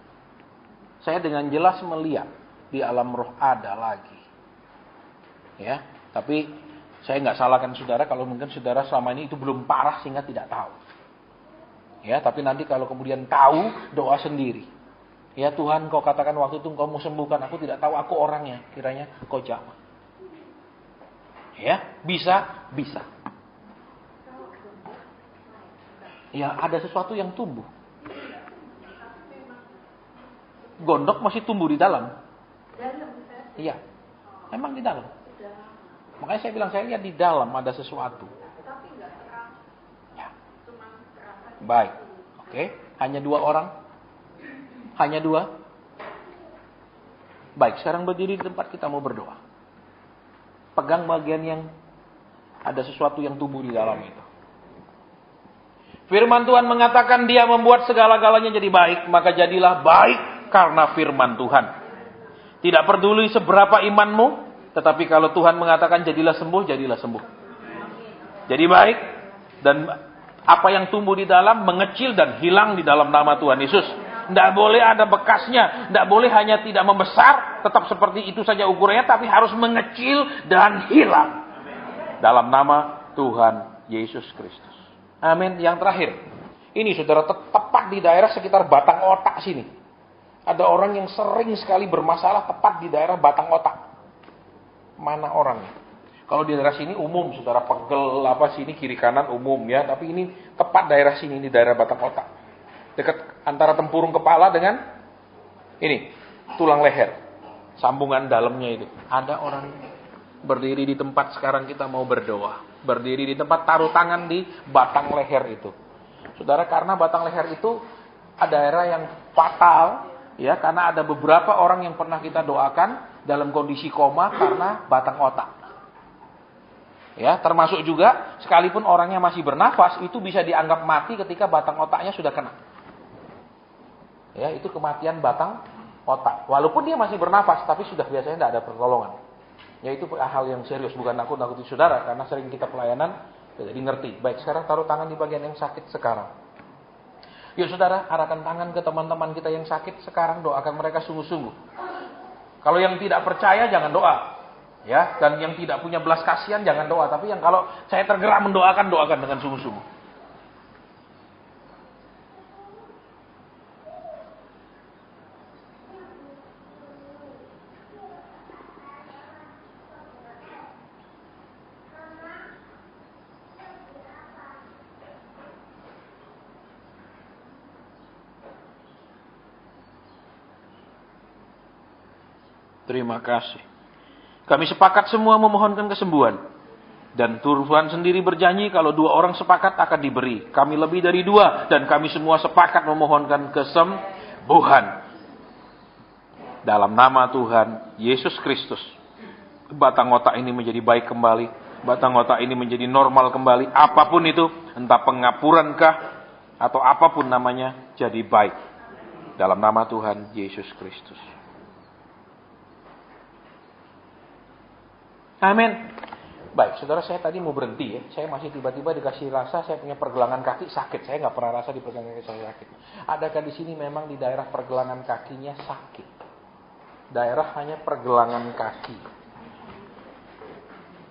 Saya dengan jelas melihat di alam roh ada lagi. Ya, tapi saya nggak salahkan saudara kalau mungkin saudara selama ini itu belum parah sehingga tidak tahu. Ya, tapi nanti kalau kemudian tahu, doa sendiri. Ya Tuhan, kau katakan waktu itu kau mau sembuhkan, aku tidak tahu aku orangnya, kiranya kau jamah. Ya, bisa. Ya, ada sesuatu yang tumbuh. Gondok masih tumbuh di dalam. Iya, memang di dalam. Makanya saya bilang, saya lihat di dalam ada sesuatu. Ya. Baik, oke. Hanya 2 orang? Hanya 2? Baik, sekarang berdiri di tempat kita mau berdoa. Pegang bagian yang ada sesuatu yang tumbuh di dalam itu. Firman Tuhan mengatakan dia membuat segala-galanya jadi baik. Maka jadilah baik karena firman Tuhan. Tidak peduli seberapa imanmu, tetapi kalau Tuhan mengatakan jadilah sembuh, jadilah sembuh. Jadi baik, dan apa yang tumbuh di dalam mengecil dan hilang di dalam nama Tuhan Yesus. Tidak boleh ada bekasnya, tidak boleh hanya tidak membesar, tetap seperti itu saja ukurannya, tapi harus mengecil dan hilang. Dalam nama Tuhan Yesus Kristus. Amin. Yang terakhir, ini saudara tepat di daerah sekitar batang otak sini. Ada orang yang sering sekali bermasalah tepat di daerah batang otak. Mana orangnya? Kalau di daerah sini umum, saudara pegel sini kiri kanan umum ya, tapi ini tepat daerah sini, ini daerah batang otak. Dekat antara tempurung kepala dengan ini tulang leher, sambungan dalamnya itu. Ada orang berdiri di tempat sekarang kita mau berdoa, berdiri di tempat, taruh tangan di batang leher itu. Saudara, karena batang leher itu ada daerah yang fatal ya, karena ada beberapa orang yang pernah kita doakan dalam kondisi koma karena batang otak. Ya, termasuk juga sekalipun orangnya masih bernafas, itu bisa dianggap mati ketika batang otaknya sudah kena. Ya, itu kematian batang otak. Walaupun dia masih bernafas, tapi sudah biasanya tidak ada pertolongan. Ya, itu hal yang serius, bukan nakut-nakuti saudara, karena sering kita pelayanan, jadi ngerti. Baik, sekarang taruh tangan di bagian yang sakit sekarang. Yuk saudara, arahkan tangan ke teman-teman kita yang sakit sekarang, doakan mereka sungguh-sungguh. Kalau yang tidak percaya, jangan doa. Ya, dan yang tidak punya belas kasihan, jangan doa. Tapi yang kalau saya tergerak mendoakan, doakan dengan sungguh-sungguh. Terima kasih. Kami sepakat semua memohonkan kesembuhan. Dan Tuhan sendiri berjanji kalau 2 orang sepakat akan diberi. Kami lebih dari 2 dan kami semua sepakat memohonkan kesembuhan. Dalam nama Tuhan Yesus Kristus. Batang otak ini menjadi baik kembali. Batang otak ini menjadi normal kembali. Apapun itu, entah pengapurankah atau apapun namanya, jadi baik. Dalam nama Tuhan Yesus Kristus. Amin. Baik, saudara, saya tadi mau berhenti ya. Saya masih tiba-tiba dikasih rasa saya punya pergelangan kaki sakit. Saya nggak pernah rasa di pergelangan kaki saya sakit. Adakah di sini memang di daerah pergelangan kakinya sakit? Daerah hanya pergelangan kaki.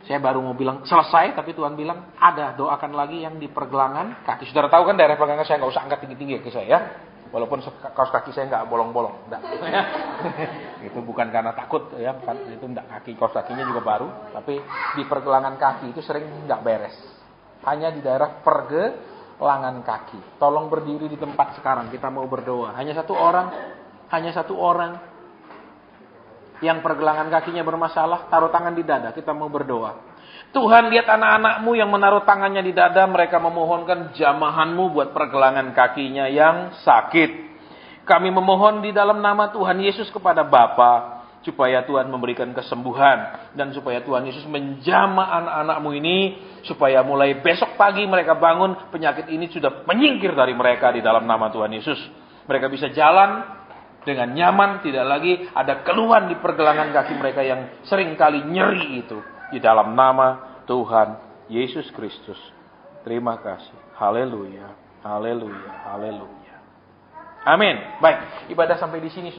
Saya baru mau bilang selesai, tapi Tuhan bilang ada, doakan lagi yang di pergelangan kaki. Saudara tahu kan daerah pergelangan saya nggak usah angkat tinggi-tinggi ke saya ya. Walaupun kaos kaki saya nggak bolong-bolong, enggak. Itu bukan karena takut ya, itu enggak, kaos kakinya juga baru, tapi di pergelangan kaki itu sering nggak beres. Hanya di daerah pergelangan kaki. Tolong berdiri di tempat sekarang, kita mau berdoa. Hanya satu orang yang pergelangan kakinya bermasalah, taruh tangan di dada, kita mau berdoa. Tuhan, lihat anak-anakmu yang menaruh tangannya di dada, mereka memohonkan jamahanmu buat pergelangan kakinya yang sakit. Kami memohon di dalam nama Tuhan Yesus kepada Bapa, supaya Tuhan memberikan kesembuhan, dan supaya Tuhan Yesus menjamah anak-anakmu ini, supaya mulai besok pagi mereka bangun, penyakit ini sudah menyingkir dari mereka di dalam nama Tuhan Yesus. Mereka bisa jalan dengan nyaman, tidak lagi ada keluhan di pergelangan kaki mereka yang sering kali nyeri itu. Di dalam nama Tuhan Yesus Kristus. Terima kasih. Haleluya. Haleluya. Haleluya. Amin. Baik, ibadah sampai di sini.